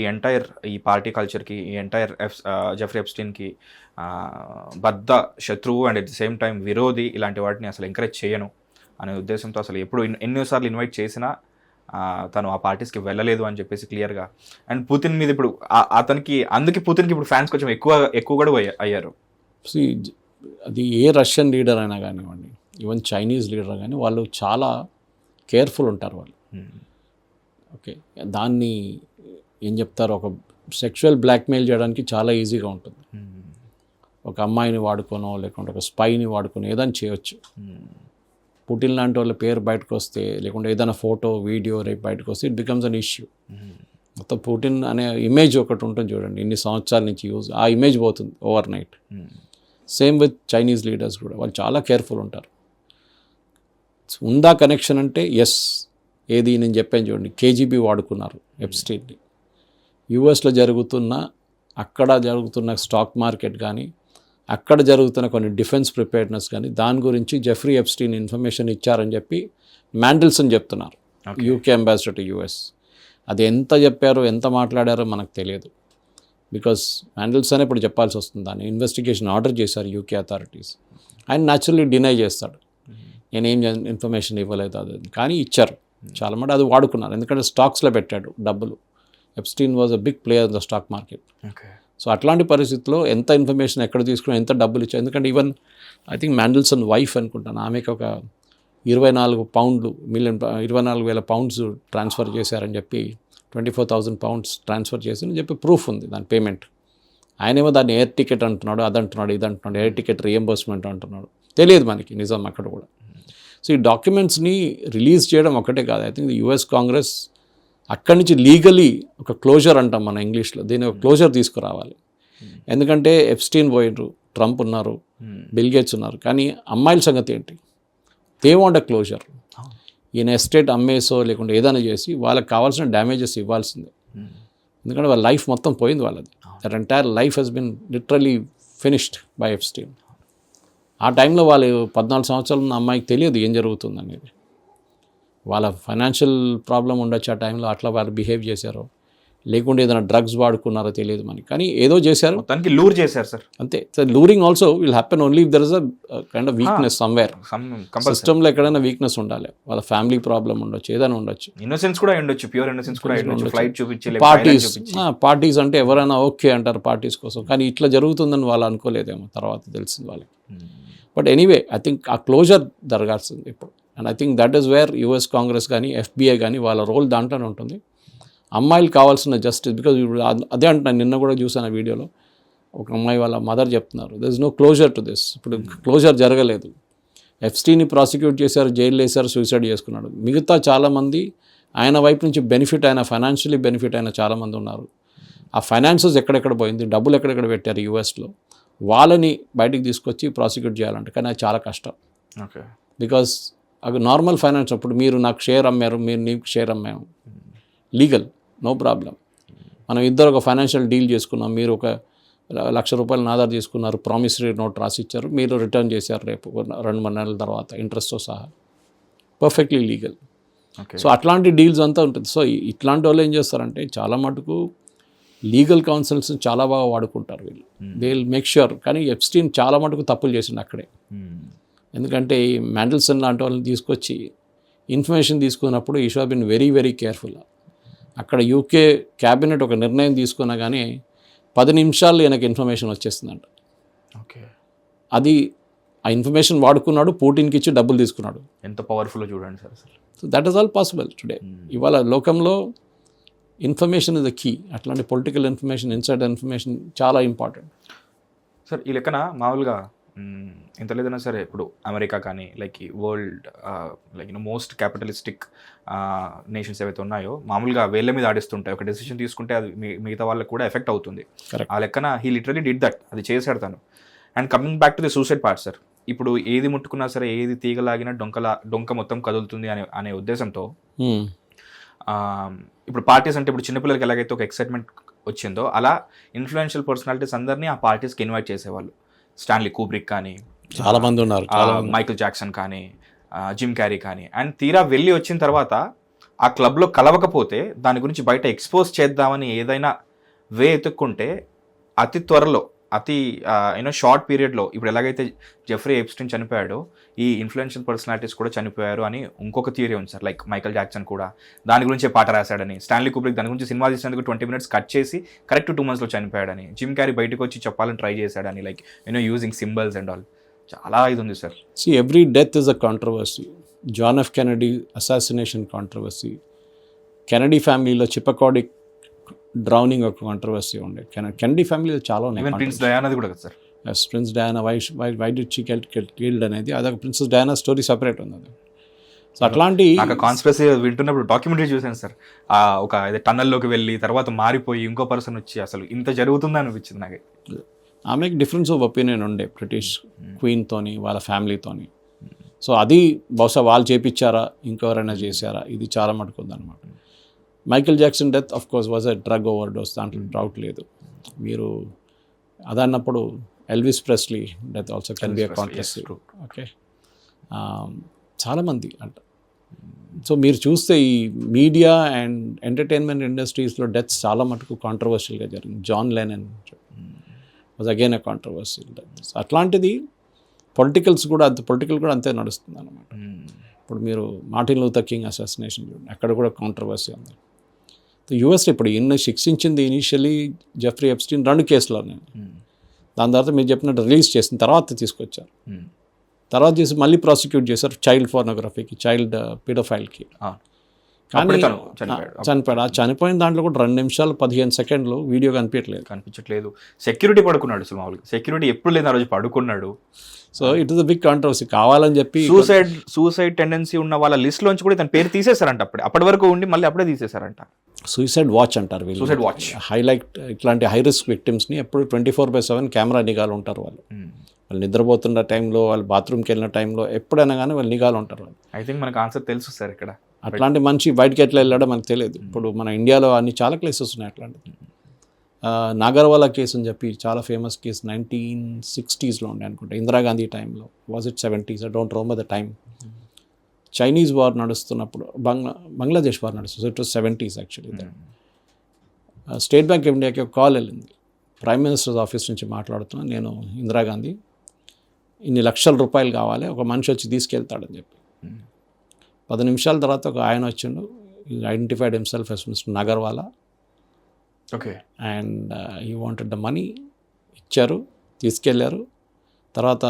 S1: ఈ పార్టీ కల్చర్కి, ఈ ఎంటైర్ జెఫ్రీ ఎప్స్టీన్కి బద్ద శత్రువు and at the same time విరోధి. ఇలాంటి వాటిని అసలు ఎంకరేజ్ చేయను అనే ఉద్దేశంతో అసలు ఎప్పుడు ఎన్నోసార్లు ఇన్వైట్ చేసినా తను ఆ పార్టీస్కి వెళ్ళలేదు అని చెప్పేసి క్లియర్గా. అండ్ పుతిన్ మీద ఇప్పుడు అందుకే పుతిన్కి ఇప్పుడు ఫ్యాన్స్ కొంచెం ఎక్కువ కూడా అయ్యారు.
S2: అది ఏ రష్యన్ లీడర్ అయినా కానివ్వండి, ఈవెన్ చైనీస్ లీడర్ కానీ, వాళ్ళు చాలా కేర్ఫుల్ ఉంటారు వాళ్ళు. ఓకే, దాన్ని ఏం చెప్తారు, ఒక సెక్షువల్ బ్లాక్మెయిల్ చేయడానికి చాలా ఈజీగా ఉంటుంది. ఒక అమ్మాయిని వాడుకోనో లేకుంటే ఒక స్పైని వాడుకొని ఏదైనా చేయొచ్చు. పుటిన్ లాంటి వాళ్ళ పేరు బయటకు వస్తే, లేకుంటే ఏదైనా ఫోటో వీడియో రేపు బయటకు వస్తే ఇట్ బికమ్స్ అన్ ఇష్యూ. మొత్తం పుటిన్ అనే ఇమేజ్ ఒకటి ఉంటుంది చూడండి, ఇన్ని సంవత్సరాల నుంచి ఆ ఇమేజ్ పోతుంది over night. Same with Chinese leaders కూడా, వాళ్ళు చాలా కేర్ఫుల్ ఉంటారు. ఉందా కనెక్షన్ అంటే ఎస్. ఏది నేను చెప్పాను చూడండి, కేజీబీ వాడుకున్నారు ఎప్స్టీన్ని. యూఎస్లో అక్కడ జరుగుతున్న స్టాక్ మార్కెట్ కానీ, అక్కడ జరుగుతున్న కొన్ని డిఫెన్స్ ప్రిపేర్డ్నెస్ కానీ, దాని గురించి జెఫ్రీ ఎప్స్టీన్ ఇన్ఫర్మేషన్ ఇచ్చారని చెప్పి మ్యాండిల్సన్ చెప్తున్నారు, యూకే అంబాసిడర్ టు యూఎస్. అది ఎంత చెప్పారో, ఎంత మాట్లాడారో మనకు తెలియదు. బికాస్ మ్యాండిల్సన్ ఇప్పుడు చెప్పాల్సి వస్తుంది. దాన్ని ఇన్వెస్టిగేషన్ ఆర్డర్ చేశారు యూకే అథారిటీస్. ఆయన న్యాచురల్లీ డినై చేస్తాడు, నేనేం ఇన్ఫర్మేషన్ ఇవ్వలేదు అది, కానీ ఇచ్చారు చాలా మంది. అది వాడుకున్నారు, ఎందుకంటే స్టాక్స్లో పెట్టాడు డబ్బులు. Epstein was a big player in the stock market. So అట్లాంటి పరిస్థితుల్లో ఎంత ఇన్ఫర్మేషన్ ఎక్కడ తీసుకుని ఎంత డబ్బులు ఇచ్చారు. ఎందుకంటే ఈవెన్ ఐ థింక్ మ్యాండిల్సన్ వైఫ్ అనుకుంటాను, ఆమెకు ఒక 24,000 పౌండ్లు ట్రాన్స్ఫర్ చేశారని చెప్పి 24,000 pounds ట్రాన్స్ఫర్ చేసి అని చెప్పి ప్రూఫ్ ఉంది దాని పేమెంట్. ఆయనేమో దాన్ని ఎయిర్ టికెట్ అంటున్నాడు, అదంటున్నాడు, ఇదంటున్నాడు, ఎయిర్ టికెట్ రియంబర్స్మెంట్ అంటున్నాడు. తెలియదు మనకి నిజం అక్కడ కూడా. సో ఈ డాక్యుమెంట్స్ని రిలీజ్ చేయడం ఒకటే కాదు. ఐ థింక్ యుఎస్ కాంగ్రెస్ అక్కడి నుంచి లీగలీ ఒక క్లోజర్ అంటాం మన ఇంగ్లీష్లో, దీని ఒక క్లోజర్ తీసుకురావాలి. ఎందుకంటే ఎప్స్టీన్ పోయినరు, ట్రంప్ ఉన్నారు, బిల్ గేట్స్ ఉన్నారు, కానీ అమ్మాయిల సంగతి ఏంటి? They want a closure. ఈయన ఎస్టేట్ అమ్మేసో లేకుంటే ఏదైనా చేసి వాళ్ళకి కావాల్సిన డ్యామేజెస్ ఇవ్వాల్సిందే. ఎందుకంటే వాళ్ళ లైఫ్ మొత్తం పోయింది వాళ్ళది. That entire life has been literally finished by Epstein. ఆ టైంలో వాళ్ళు 14 సంవత్సరాలు ఉన్న అమ్మాయికి తెలియదు ఏం జరుగుతుంది అనేది. వాళ్ళ ఫైనాన్షియల్ ప్రాబ్లం ఉండొచ్చు ఆ టైంలో, అట్లా వాళ్ళు బిహేవ్ చేశారో లేకుంటే ఏదైనా డ్రగ్స్ వాడుకున్నారో తెలియదు మనకి, కానీ ఏదో చేశారు,
S1: మొత్తానికి లూర్ చేశారు సార్.
S2: అంతే. Sir luring also will happen only if there is a kind of weakness somewhere. సిస్టంలో ఎక్కడైనా వీక్నెస్ ఉండాలి, వాళ్ళ ఫ్యామిలీ ప్రాబ్లం ఉండొచ్చు, ఏదైనా ఉండొచ్చు,
S1: ఇన్నోసెన్స్ కూడా ఉండొచ్చు, ప్యూర్ ఇన్నోసెన్స్ కూడా ఉండొచ్చు, ఫ్లైట్ చూపించి
S2: పార్టీస్ అంటే ఎవరైనా ఓకే అంటారు పార్టీస్ కోసం, కానీ ఇట్లా జరుగుతుందని వాళ్ళు అనుకోలేదేమో, తర్వాత తెలిసింది వాళ్ళకి. బట్ ఎనీవే ఐ థింక్ ఆ క్లోజర్ జరగాల్సింది ఇప్పుడు. And I think that is where US Congress కానీ ఎఫ్బిఐ కానీ వాళ్ళ రోల్ దాంట్లోనే ఉంటుంది. అమ్మాయిలు కావాల్సిన జస్టిస్, బికాజ్ ఇప్పుడు అదే అంటున్నాను, నిన్న కూడా చూసాను వీడియోలో, ఒక అమ్మాయి వాళ్ళ మదర్ చెప్తున్నారు there is no closure to this. ఇప్పుడు క్లోజర్ జరగలేదు. ఎఫ్స్టీని ప్రాసిక్యూట్ చేశారు, జైలు వేశారు, సూసైడ్ చేసుకున్నాడు. మిగతా చాలామంది ఆయన వైపు నుంచి బెనిఫిట్ అయిన, ఫైనాన్షియలీ బెనిఫిట్ అయిన చాలామంది ఉన్నారు. ఆ ఫైనాన్సెస్ ఎక్కడెక్కడ పోయింది, డబ్బులు ఎక్కడెక్కడ పెట్టారు యూఎస్లో, వాళ్ళని బయటికి తీసుకొచ్చి ప్రాసిక్యూట్ చేయాలంటే, కానీ అది చాలా కష్టం.
S1: ఓకే,
S2: బికాస్ అది నార్మల్ ఫైనాన్స్. అప్పుడు మీరు నాకు షేర్ అమ్మారు, మీరు నీకు షేర్ అమ్మాము, లీగల్, నో ప్రాబ్లం. మనం ఇద్దరు ఒక ఫైనాన్షియల్ డీల్ చేసుకున్నాం, మీరు ఒక ₹1,00,000 ఆధార్ తీసుకున్నారు, ప్రామిసరీ నోట్ రాసిచ్చారు, మీరు రిటర్న్ చేశారు రేపు 2-3 నెలల తర్వాత ఇంట్రెస్ట్తో సహా, పర్ఫెక్ట్లీ లీగల్. సో అట్లాంటి డీల్స్ అంతా ఉంటుంది. సో ఇట్లాంటి వాళ్ళు ఏం చేస్తారంటే చాలా మటుకు లీగల్ కౌన్సిల్స్ చాలా బాగా వాడుకుంటారు వీళ్ళు, దే విల్ మేక్ ష్యూర్. కానీ ఎప్స్టీన్ చాలా మటుకు తప్పులు చేసిండు అక్కడే. ఎందుకంటే ఈ మ్యాండల్సన్ లాంటి వాళ్ళని తీసుకొచ్చి ఇన్ఫర్మేషన్ తీసుకున్నప్పుడు ఈ show been very very careful. అక్కడ యూకే క్యాబినెట్ ఒక నిర్ణయం తీసుకున్నా కానీ 10 నిమిషాల్లో ఈయనకు ఇన్ఫర్మేషన్ వచ్చేస్తుందంట.
S1: ఓకే,
S2: అది ఆ ఇన్ఫర్మేషన్ వాడుకున్నాడు, పుటిన్కి ఇచ్చి డబ్బులు తీసుకున్నాడు.
S1: ఎంత పవర్ఫుల్ చూడండి సార్ అసలు.
S2: So that is all possible today. ఇవాళ లోకంలో ఇన్ఫర్మేషన్ ఇస్ ద కీ. అట్లాంటి పొలిటికల్ ఇన్ఫర్మేషన్, ఇన్సైడర్ ఇన్ఫర్మేషన్ చాలా ఇంపార్టెంట్
S1: సార్. ఈ లెక్కన మామూలుగా ఎంత లేదన్నా సరే ఇప్పుడు అమెరికా కానీ లైక్ ఈ world like most capitalistic nations ఏవైతే ఉన్నాయో మామూలుగా వేళ్ళ మీద ఆడిస్తుంటాయి. ఒక డెసిషన్ తీసుకుంటే అది మిగతా వాళ్ళకి కూడా ఎఫెక్ట్ అవుతుంది. ఆ లెక్కన హీ లిటరలీ డిడ్ దట్, అది చేశాడు తను. And coming back to the suicide part sir, ఇప్పుడు ఏది ముట్టుకున్నా సరే, ఏది తీగలాగినా డొంక మొత్తం కదులుతుంది అనే ఉద్దేశంతో ఇప్పుడు పార్టీస్ అంటే ఇప్పుడు చిన్నపిల్లలకి ఎలాగైతే ఒక ఎక్సైట్మెంట్ వచ్చిందో అలా ఇన్ఫ్లుయెన్షియల్ పర్సనాలిటీస్ అందరినీ ఆ పార్టీస్కి ఇన్వైట్ చేసేవాళ్ళు. స్టాన్లీ కూబ్రిక్ కానీ,
S2: చాలా మంది ఉన్నారు,
S1: మైకిల్ జాక్సన్ కానీ, జిమ్ క్యారీ కానీ. అండ్ తీరా వెళ్ళి వచ్చిన తర్వాత ఆ క్లబ్లో కలవకపోతే దాని గురించి బయట ఎక్స్పోజ్ చేద్దామని ఏదైనా వే ఎత్తుక్కుంటే అతి త్వరలో, అతి షార్ట్ పీరియడ్లో, ఇప్పుడు ఎలాగైతే జెఫ్రీ ఎప్స్టీన్ చనిపోయాడో ఈ ఇన్ఫ్లుయెన్షియల్ పర్సనాలిటీస్ కూడా చనిపోయారు అని ఇంకొక థియరీ ఉంది సార్. లైక్ మైకల్ జాక్సన్ కూడా దాని గురించే పాట రాశాడని, స్టాన్లీ కుబ్రిక్ దాని గురించి సినిమా తీసినందుకు 20 minutes కట్ చేసి కరెక్ట్ 2 monthsలో చనిపోయాడని, జిమ్ క్యారీ బయటకు వచ్చి చెప్పాలని ట్రై చేశాడని, like using symbols and all. చాలా ఇది ఉంది sir.
S2: See, every death is a controversy. John F. Kennedy assassination controversy. Kennedy ఫ్యామిలీలో చిప్పకాడిక్ డ్రౌనింగ్ ఒక కాంట్రవర్సీ ఉండే. కెనడీ ఫ్యామిలీలో చాలా ఉన్నాయి.
S1: ప్రిన్స్ డయానాది కూడా కదా sir.
S2: Yes, Prince Diana why did she get killed అనేది అదొక ప్రిన్సెస్ డయానా స్టోరీ సపరేట్ ఉంది అది. సో అట్లాంటి
S1: కాన్స్పిరసీ వింటున్నప్పుడు డాక్యుమెంటరీ చూసాను సార్. ఒక టన్నల్లోకి వెళ్ళి తర్వాత మారిపోయి ఇంకో పర్సన్ వచ్చి అసలు ఇంత జరుగుతుందా అనిపించింది నాకు.
S2: ఆమెకి డిఫరెన్స్ ఆఫ్ ఒపీనియన్ ఉండే బ్రిటిష్ క్వీన్తోని, వాళ్ళ ఫ్యామిలీతోని. సో అది బహుశా వాళ్ళు చేపించారా, ఇంకెవరైనా చేశారా, ఇది చాలా మటుకు ఉందన్నమాట. Michael Jackson death of course was a drug overdose, దాంట్లో డౌట్ లేదు. మీరు అదన్నప్పుడు Elvis Presley death also can be a controversy. Okay, చాలామంది అంట. సో మీరు చూస్తే ఈ మీడియా అండ్ ఎంటర్టైన్మెంట్ ఇండస్ట్రీస్లో డెత్స్ చాలా మటుకు కాంట్రవర్షియల్గా జరిగింది. John Lennon was again a controversial death. అట్లాంటిది పొలిటికల్ కూడా అంతే నడుస్తుంది అన్నమాట. ఇప్పుడు మీరు మార్టిన్ లూథర్ కింగ్ అసాసినేషన్ చూడండి, అక్కడ కూడా కాంట్రవర్సీ ఉంది. యూఎస్లో ఇప్పుడు శిక్షించింది ఇనీషియలీ జెఫ్రీ ఎప్స్టీన్ 2 కేసులోనే. దాని తర్వాత మీరు చెప్పినట్టు రిలీజ్ చేసిన తర్వాత తీసుకొచ్చారు, తర్వాత చేసి మళ్ళీ ప్రాసిక్యూట్ చేశారు చైల్డ్ పోర్నోగ్రఫీకి, చైల్డ్ పిడోఫైల్కి.
S1: అప్పుడే
S2: కానీ
S1: తను
S2: చనిపోయాడు. ఆ చనిపోయిన దాంట్లో కూడా 2 నిమిషాలు 15 సెకండ్లు వీడియో
S1: కనిపించట్లేదు. సెక్యూరిటీ పడుకున్నాడు అసలు మామూలుగా. సెక్యూరిటీ ఎప్పుడు లేదు ఆ రోజు పడుకున్నాడు.
S2: So it is the big controversy. కావాలని చెప్పి
S1: సూసైడ్ టెండెన్సీ ఉన్న వాళ్ళ లిస్ట్ లోంచి కూడా తన పేరు తీసేశారంట. అప్పటి వరకు ఉండి మళ్ళీ అప్పుడే తీసేశారంట.
S2: సూసైడ్ వాచ్ అంటారు వీళ్ళు.
S1: సూసైడ్ వాచ్
S2: హైలైట్ ఇట్లాంటి హై రిస్క్ విక్టిమ్స్ని ఎప్పుడు 24/7 కెమెరా నిఘాలు ఉంటారు వాళ్ళు. వాళ్ళు నిద్రపోతున్న టైంలో, వాళ్ళు బాత్రూమ్కి వెళ్ళిన టైంలో, ఎప్పుడైనా కానీ వాళ్ళు నిఘాలు ఉంటారు వాళ్ళు.
S1: ఐ థింక్ మనకు ఆన్సర్ తెలుసు సార్ ఇక్కడ.
S2: అట్లాంటి మనిషి బయటకి ఎట్లా వెళ్ళాడో మనకు తెలియదు. ఇప్పుడు మన ఇండియాలో అన్ని చాలా కేసెస్ ఉన్నాయి అట్లాంటివి. నాగర్వాలా కేసు అని చెప్పి చాలా ఫేమస్ కేసు 1960s ఉండే అనుకుంటా, ఇందిరాగాంధీ టైంలో. Was it 70s? I don't remember the time. Chinese war నడుస్తున్నప్పుడు, బంగ్లాదేశ్ వార్ నడుస్తుంది. It was 70s actually. State bank of ఇండియాకి ఒక కాల్ వెళ్ళింది. ప్రైమ్ మినిస్టర్స్ ఆఫీస్ నుంచి మాట్లాడుతున్నాను నేను, ఇందిరాగాంధీ ఇన్ని లక్షల రూపాయలు కావాలి, ఒక మనిషి వచ్చి తీసుకెళ్తాడని చెప్పి. 10 నిమిషాల తర్వాత ఒక ఆయన వచ్చిండు. Identified himself as Mister Nagarwala.
S1: Okay.
S2: And he wanted the money. ఇచ్చారు, తీసుకెళ్లారు. తర్వాత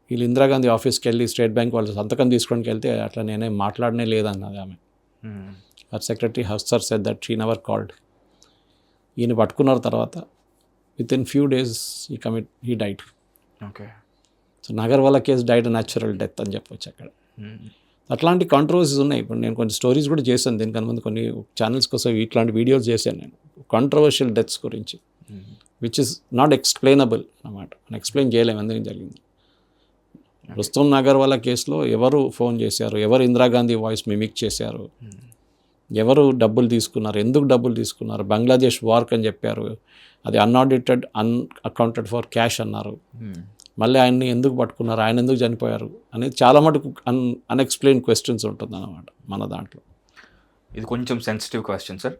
S2: వీళ్ళు ఇందిరాగాంధీ ఆఫీస్కి వెళ్ళి స్టేట్ బ్యాంక్ వాళ్ళు సంతకం తీసుకోవడానికి వెళ్తే అట్లా నేనేం మాట్లాడనే లేదన్నది ఆమె. Her secretary Haksar said that she never called. ఈయన పట్టుకున్నారు. తర్వాత with in few days he died.
S1: Okay.
S2: So Nagarwala case died natural death అని చెప్పొచ్చు అక్కడ. అట్లాంటి కాంట్రవర్సీస్ ఉన్నాయి. ఇప్పుడు నేను కొన్ని స్టోరీస్ కూడా చేశాను దీనికన్నా ముందు, కొన్ని ఛానల్స్ కోసం ఇట్లాంటి వీడియోస్ చేశాను నేను, కాంట్రవర్షియల్ డెత్స్ గురించి, విచ్ ఇస్ నాట్ ఎక్స్ప్లెయినబుల్ అన్నమాట. ఎక్స్ప్లెయిన్ చేయలేము ఎందుకు జరిగింది. రుస్తుం నాగర్వాలా కేసులో ఎవరు ఫోన్ చేశారు, ఎవరు ఇందిరాగాంధీ వాయిస్ మిమిక్ చేశారు, ఎవరు డబ్బులు తీసుకున్నారు, ఎందుకు డబ్బులు తీసుకున్నారు, బంగ్లాదేశ్ వార్క్ అని చెప్పారు, అది అన్ఆడిటెడ్ అన్అకౌంటెడ్ ఫర్ క్యాష్ అన్నారు, మళ్ళీ ఆయన్ని ఎందుకు పట్టుకున్నారు, ఆయన ఎందుకు చనిపోయారు అనేది చాలా మటుకు అన్ఎక్స్ప్లెయిన్ క్వశ్చన్స్ ఉంటుంది అన్నమాట మన దాంట్లో.
S1: ఇది కొంచెం సెన్సిటివ్ క్వశ్చన్ సార్.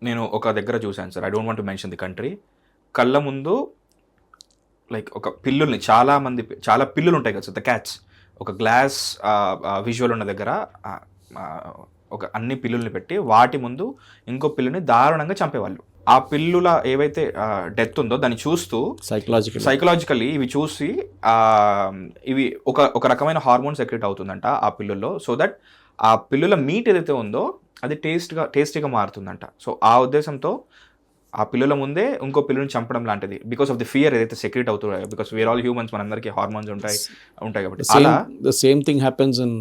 S1: నేను ఒక దగ్గర చూశాను sir, I don't want to mention the country. కళ్ళ ముందు లైక్ ఒక పిల్లుల్ని, చాలా పిల్లులు ఉంటాయి కదా సార్, ద క్యాట్స్, ఒక గ్లాస్ విజువల్ ఉన్న దగ్గర ఒక అన్ని పిల్లుల్ని పెట్టి వాటి ముందు ఇంకో పిల్లుని దారుణంగా చంపేవాళ్ళు. ఆ పిల్లుల ఏవైతే డెత్ ఉందో దాన్ని చూస్తూ సైకలాజికల్లీ ఇవి చూసి ఇవి ఒక రకమైన హార్మోన్ సెక్రెట్ అవుతుందంట ఆ పిల్లుల్లో. సో దట్ ఆ పిల్లుల మీట్ ఏదైతే ఉందో అది టేస్టీగా మారుతుందంట. సో ఆ ఉద్దేశంతో ఆ పిల్లుల ముందే ఇంకో పిల్లుని చంపడం లాంటిది, బికాస్ ఆఫ్ ది ఫియర్ ఏదైతే సెక్రెట్ అవుతుందో, బికాస్ వీఆర్ ఆల్ హ్యూమన్స్, మనందరికీ హార్మోన్స్ ఉంటాయి కాబట్టి. అలా
S2: the same thing happens in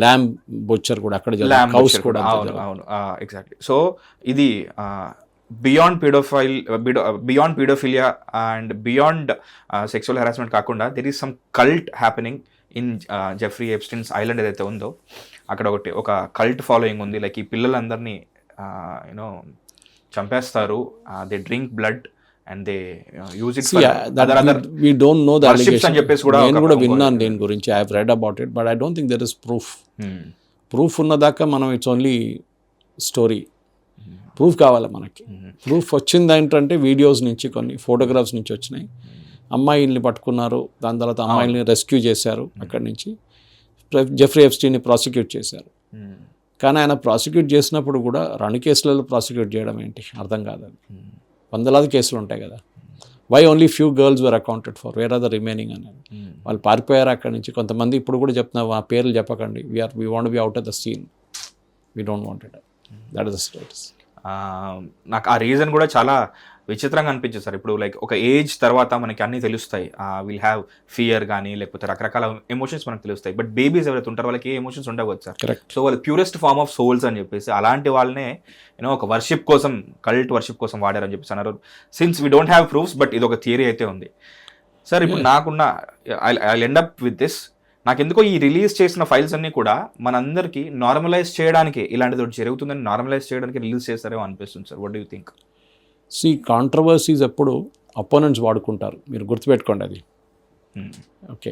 S2: lamb butcher కూడా, అక్కడ కౌస్ కూడా.
S1: అవును, ఎగ్జాక్ట్లీ. సో ఇది beyond paedophilia and beyond sexual harassment కాకుండా there is some cult happening in Jeffrey Epstein's island ఏదైతే ఉందో అక్కడ ఒక కల్ట్ ఫాలోయింగ్ ఉంది. లైక్ ఈ పిల్లలందరినీ యూనో చంపేస్తారు, they drink blood and they use it for other
S2: we don't know the
S1: worships అని చెప్పేసి కూడా
S2: నేను కూడా విన్నాను దీని గురించి. I have read about it, but I don't think there is proof ఉన్నదాకా మనం ఇట్స్ ఓన్లీ స్టోరీ. ప్రూఫ్ కావాలి మనకి. ప్రూఫ్ వచ్చింది ఏంటంటే వీడియోస్ నుంచి, కొన్ని ఫోటోగ్రాఫ్స్ నుంచి వచ్చినాయి. అమ్మాయిల్ని పట్టుకున్నారు, దాని తర్వాత అమ్మాయిల్ని రెస్క్యూ చేశారు అక్కడి నుంచి. జెఫ్రీ ఎప్స్టైన్ని ప్రాసిక్యూట్ చేశారు. కానీ ఆయన ప్రాసిక్యూట్ చేసినప్పుడు కూడా 2 కేసులలో ప్రాసిక్యూట్ చేయడం ఏంటి అర్థం కాదు. అది వందలాది కేసులు ఉంటాయి కదా. Why only few girls were accounted for, where are the remaining అనేది. వాళ్ళు పారిపోయారు అక్కడి నుంచి. కొంతమంది ఇప్పుడు కూడా చెప్తున్నారు, ఆ పేర్లు చెప్పకండి, we want be out of the scene, we don't want it. That is the status.
S1: నాకు ఆ రీజన్ కూడా చాలా విచిత్రంగా అనిపించింది సార్. ఇప్పుడు లైక్ ఒక ఏజ్ తర్వాత మనకి అన్నీ తెలుస్తాయి, విల్ హ్యావ్ ఫియర్ కానీ లేకపోతే రకరకాల ఎమోషన్స్ మనకు తెలుస్తాయి. బట్ బేబీస్ ఎవరైతే ఉంటారో వాళ్ళకి ఏ ఎమోషన్స్ ఉండవచ్చు సార్.
S2: కరెక్ట్.
S1: సో వాళ్ళు ప్యూరెస్ట్ ఫార్మ్ ఆఫ్ సోల్స్ అని చెప్పేసి అలాంటి వాళ్ళనే యూనో ఒక వర్షిప్ కోసం, కల్ట్ వర్షిప్ కోసం వాడారని చెప్పేసి అన్నారు. Since we don't have proofs, but ఇది ఒక థియరీ అయితే ఉంది సార్. ఇప్పుడు నాకున్న I end up with this, నాకెందుకో ఈ రిలీజ్ చేసిన ఫైల్స్ అన్నీ కూడా మనందరికీ నార్మలైజ్ చేయడానికి, ఇలాంటిది ఒకటి జరుగుతుందని నార్మలైజ్ చేయడానికి రిలీజ్ చేస్తారేమో అనిపిస్తుంది sir. What do you think?
S2: Controversies ఎప్పుడు అపోనెంట్స్ వాడుకుంటారు, మీరు గుర్తుపెట్టుకోండి అది. Okay,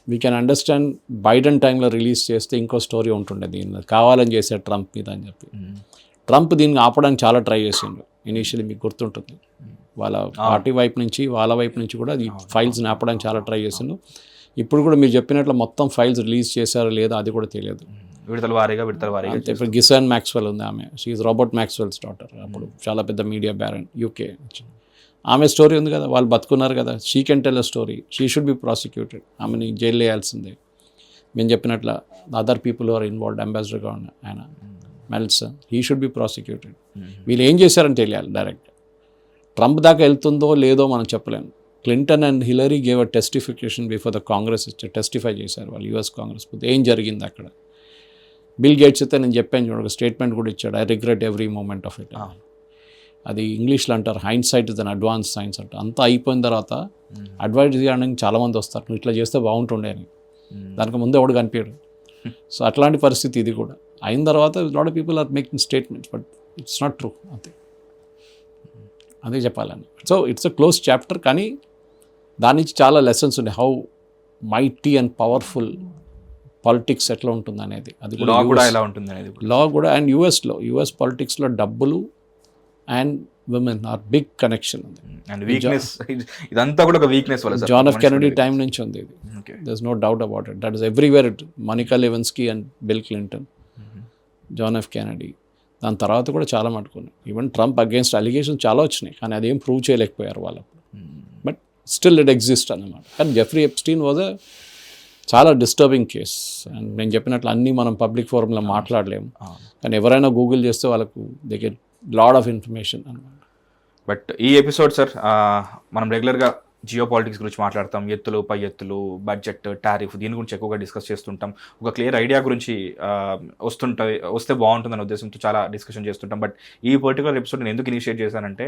S2: we can understand Biden టైంలో రిలీజ్ చేస్తే ఇంకో స్టోరీ ఉంటుండే, దీన్ని కావాలని చేశారు ట్రంప్ మీద అని చెప్పి. ట్రంప్ దీన్ని ఆపడానికి చాలా ట్రై చేసిండు ఇనీషియల్లీ, మీకు గుర్తుంటుంది. వాళ్ళ పార్టీ వైపు నుంచి, వాళ్ళ వైపు నుంచి కూడా ఈ ఫైల్స్ని ఆపడానికి చాలా ట్రై చేసిండు. ఇప్పుడు కూడా మీరు చెప్పినట్లు మొత్తం ఫైల్స్ రిలీజ్ చేశారో లేదా అది కూడా తెలియదు.
S1: విడతల వారీగా
S2: అంతే. ఇప్పుడు గిసాన్ మ్యాక్స్వెల్ ఉంది, ఆమె షీఈ్ రాబర్ట్ మ్యాక్స్వెల్స్ డాటర్, అప్పుడు చాలా పెద్ద మీడియా బ్యారన్ యూకే. ఆమె స్టోరీ ఉంది కదా, వాళ్ళు బతుకున్నారు కదా. She can tell a story, she should be prosecuted. ఆమెని జైలు వేయాల్సిందే. మేము చెప్పినట్ల అదర్ పీపుల్ ఆర్ ఇన్వాల్వ్డ్, అంబాసిడర్గా ఉన్న ఆయన Melson, he should be prosecuted. వీళ్ళు ఏం చేశారని తెలియాలి డైరెక్ట్. ట్రంప్ దాకా వెళ్తుందో లేదో మనం చెప్పలేము. Clinton and Hillary gave a testification before the Congress, testify చేశారు వాళ్ళు యూఎస్ కాంగ్రెస్. ఏం జరిగింది అక్కడ? బిల్ గేట్స్ అయితే నేను చెప్పాను చూడ, స్టేట్మెంట్ కూడా ఇచ్చాడు, I regret every moment of it. అది ఇంగ్లీష్లో అంటారు hindsight is an advance science అంట. అంతా అయిపోయిన తర్వాత అడ్వైజ్ చేయడానికి చాలామంది వస్తారు, నువ్వు ఇట్లా చేస్తే బాగుంటుండే అని. దానికి ముందు ఎవడు కనిపించడు. సో అట్లాంటి పరిస్థితి ఇది కూడా అయిన తర్వాత lot of people are making statements, but it's not true. అంతే, అదే చెప్పాలని. So it's a close chapter, కానీ దాని నుంచి చాలా లెసన్స్ ఉన్నాయి. How mighty and powerful politics ఎట్లా ఉంటుంది అనేది, అది లా కూడా. అండ్ యూఎస్ పాలిటిక్స్లో డబ్బులు and women are big connection ఉంది.
S1: ఇదంతా కూడా ఒక వీక్నెస్ వల్ల
S2: జాన్ ఎఫ్ కెనడీ టైం నుంచి ఉంది ఇది. There is no doubt about it. That is everywhere. Monica Lewinsky and Bill Clinton, John F Kennedy. దాని తర్వాత కూడా చాలా మట్టుకున్నాయి. ఈవెన్ ట్రంప్ అగేన్స్ట్ అలిగేషన్ చాలా వచ్చినాయి, కానీ అదేం ప్రూవ్ చేయలేకపోయారు వాళ్ళు. బట్ స్టిల్ ఇట్ ఎగ్జిస్ట్ అన్నమాట. కానీ జెఫ్రీ ఎప్స్టీన్ వాజ్ అ చాలా డిస్టర్బింగ్ కేస్. అండ్ నేను చెప్పినట్లు అన్నీ మనం పబ్లిక్ ఫోరంలో మాట్లాడలేము, కానీ ఎవరైనా గూగుల్ చేస్తే వాళ్ళకు they get lot of information అన్నమాట.
S1: బట్ ఈ ఎపిసోడ్ సార్, మనం రెగ్యులర్గా జియో పాలిటిక్స్ గురించి మాట్లాడతాం, ఎత్తులు పై ఎత్తులు, బడ్జెట్, టారిఫ్, దీని గురించి ఎక్కువగా డిస్కస్ చేస్తుంటాం. ఒక క్లియర్ ఐడియా గురించి వస్తే బాగుంటుందనే ఉద్దేశంతో చాలా డిస్కషన్ చేస్తుంటాం. బట్ ఈ పర్టికులర్ ఎపిసోడ్ నేను ఎందుకు ఇనిషియేట్ చేశానంటే,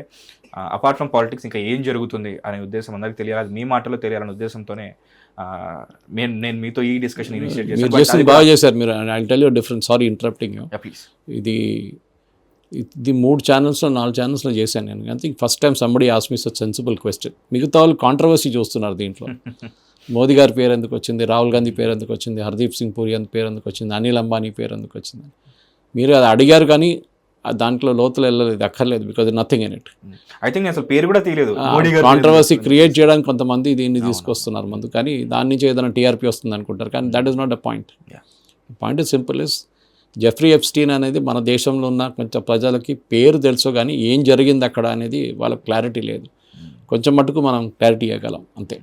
S1: అపార్ట్ ఫ్రమ్ పాలిటిక్స్ ఇంకా ఏం జరుగుతుంది అనే ఉద్దేశం అందరికీ తెలియాలి, మీ మాటలో తెలియాలనే ఉద్దేశంతోనే నేను మీతో ఈ డిస్కషన్ ఇనిషియేట్ చేశాను.
S2: బాగా చేశారు మీరు. I tell you different, sorry interrupting you.
S1: Please.
S2: ఇది 3 ఛానల్స్లో 4 ఛానల్స్లో చేశాను నేను. I think first time somebody ask me such sensible question. మిగతా వాళ్ళు కాంట్రవర్సీ చూస్తున్నారు దీంట్లో. మోదీ గారి పేరు ఎందుకు వచ్చింది, రాహుల్ గాంధీ పేరు ఎందుకు వచ్చింది, హర్దీప్ సింగ్ పూరి పేరు ఎందుకు వచ్చింది, అనిల్ అంబానీ పేరు ఎందుకు వచ్చింది, మీరు అది అడిగారు కానీ దాంట్లో లోతులు వెళ్ళలేదు, అక్కర్లేదు. Because nothing in it.
S1: I think అసలు పేరు కూడా తెలియదు.
S2: కాంట్రవర్సీ క్రియేట్ చేయడానికి కొంతమంది దీన్ని తీసుకొస్తున్నారు ముందు, కానీ దాని నుంచి ఏదైనా టీఆర్పీ వస్తుంది అనుకుంటారు, కానీ that is not the point. Point is simple is, Jeffrey Epstein అనేది మన దేశంలో ఉన్న కొంచెం ప్రజలకి పేరు తెలుసు, కానీ ఏం జరిగింది అక్కడ అనేది వాళ్ళకి క్లారిటీ లేదు. కొంచెం మటుకు మనం క్లారిటీ ఇవ్వగలం అంతే.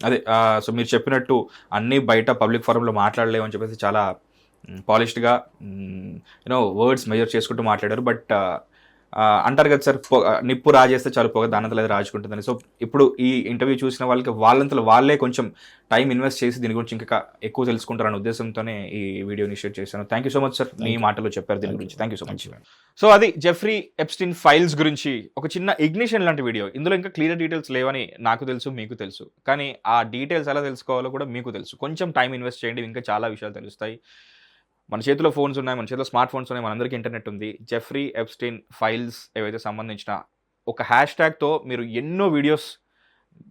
S1: అదే, సో మీరు చెప్పినట్టు అన్నీ బయట పబ్లిక్ ఫోరంలో మాట్లాడలేము అని చెప్పేసి చాలా పాలిష్డ్గా వర్డ్స్ మెజర్ చేసుకుంటూ మాట్లాడారు. బట్ అంటారు కదా సార్, నిప్పు రాజేస్తే చాలు పొగ దానంతలో రాజుకుంటుందని. సో ఇప్పుడు ఈ ఇంటర్వ్యూ చూసిన వాళ్ళకి వాళ్ళంతలో వాళ్ళే కొంచెం టైం ఇన్వెస్ట్ చేసి దీని గురించి ఇంకా ఎక్కువ తెలుసుకుంటారనే ఉద్దేశంతోనే ఈ వీడియో ఇనిషియేట్ చేశాను. Thank you so much sir, మీ మాటలో చెప్పారు దీని గురించి. Thank you so much. So అది జెఫ్రీ ఎప్స్టీన్ ఫైల్స్ గురించి ఒక చిన్న ఇగ్నిషన్ లాంటి వీడియో. ఇందులో ఇంకా క్లియర్ డీటెయిల్స్ లేవని నాకు తెలుసు, మీకు తెలుసు, కానీ ఆ డీటెయిల్స్ ఎలా తెలుసుకోవాలో కూడా మీకు తెలుసు. కొంచెం టైం ఇన్వెస్ట్ చేయండి, ఇంకా చాలా విషయాలు తెలుస్తాయి. మన చేతిలో ఫోన్స్ ఉన్నాయి, మన చేతిలో స్మార్ట్ ఫోన్స్ ఉన్నాయి, మనందరికీ ఇంటర్నెట్ ఉంది. జెఫ్రీ ఎప్స్టీన్ ఫైల్స్ ఏవైతే సంబంధించిన ఒక హ్యాష్ ట్యాగ్తో మీరు ఎన్నో వీడియోస్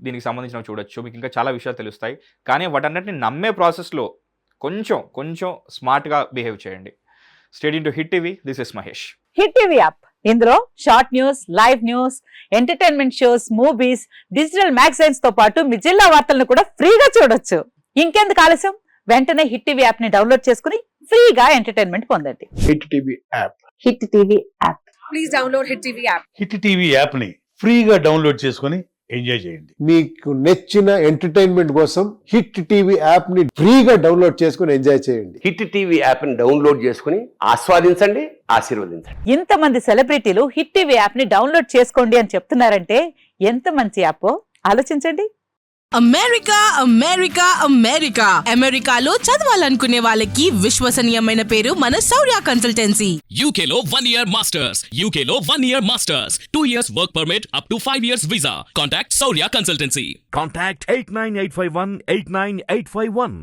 S1: దీనికి సంబంధించినవి చూడొచ్చు. మీకు ఇంకా చాలా విషయాలు తెలుస్తాయి, కానీ వాటన్నిటిని నమ్మే ప్రాసెస్లో కొంచెం స్మార్ట్గా బిహేవ్ చేయండి. Stay tuned to hit TV. This is Mahesh.
S3: Hit TV app, ఇందులో short news, live news, entertainment shows, movies, digital magazines తో పాటు మీ జిల్లా వార్తలను కూడా ఫ్రీగా చూడొచ్చు. ఇంకెందుకు ఆలస్యం, వెంటనే హిట్ టీవీ యాప్ ని డౌన్లోడ్ చేసుకుని ఫ్రీగా ఎంటర్టైన్మెంట్ పొందండి.
S4: Hit TV app.
S3: Hit TV app.
S5: Please download hit TV app.
S4: Hit TV app ని ఫ్రీగా డౌన్లోడ్ చేసుకొని ఎంజాయ్ చేయండి.
S6: మీకు నచ్చిన ఎంటర్టైన్మెంట్ కోసం హిట్ టీవీ యాప్ ని ఫ్రీగా డౌన్లోడ్ చేసుకొని ఎంజాయ్ చేయండి.
S7: హిట్ టీవీ యాప్ ని డౌన్లోడ్ చేసుకుని ఆస్వాదించండి, ఆశీర్వదించండి.
S3: ఇంతమంది సెలబ్రిటీలు హిట్ టీవీ యాప్ ని డౌన్లోడ్ చేసుకోండి అని చెప్తున్నారంటే ఎంత మంచి యాప్ ఆలోచించండి.
S5: అమెరికా అమెరికా అమెరికా అమెరికాలో చదవాలనుకునే వాళ్ళకి విశ్వసనీయమైన పేరు మన శౌర్య కన్సల్టెన్సీ.
S8: UK లో 1 year masters, UK లో 1 year masters, 2 years work permit up to 5 years visa. Contact Saurya Consultancy.
S9: Contact 89851 89851.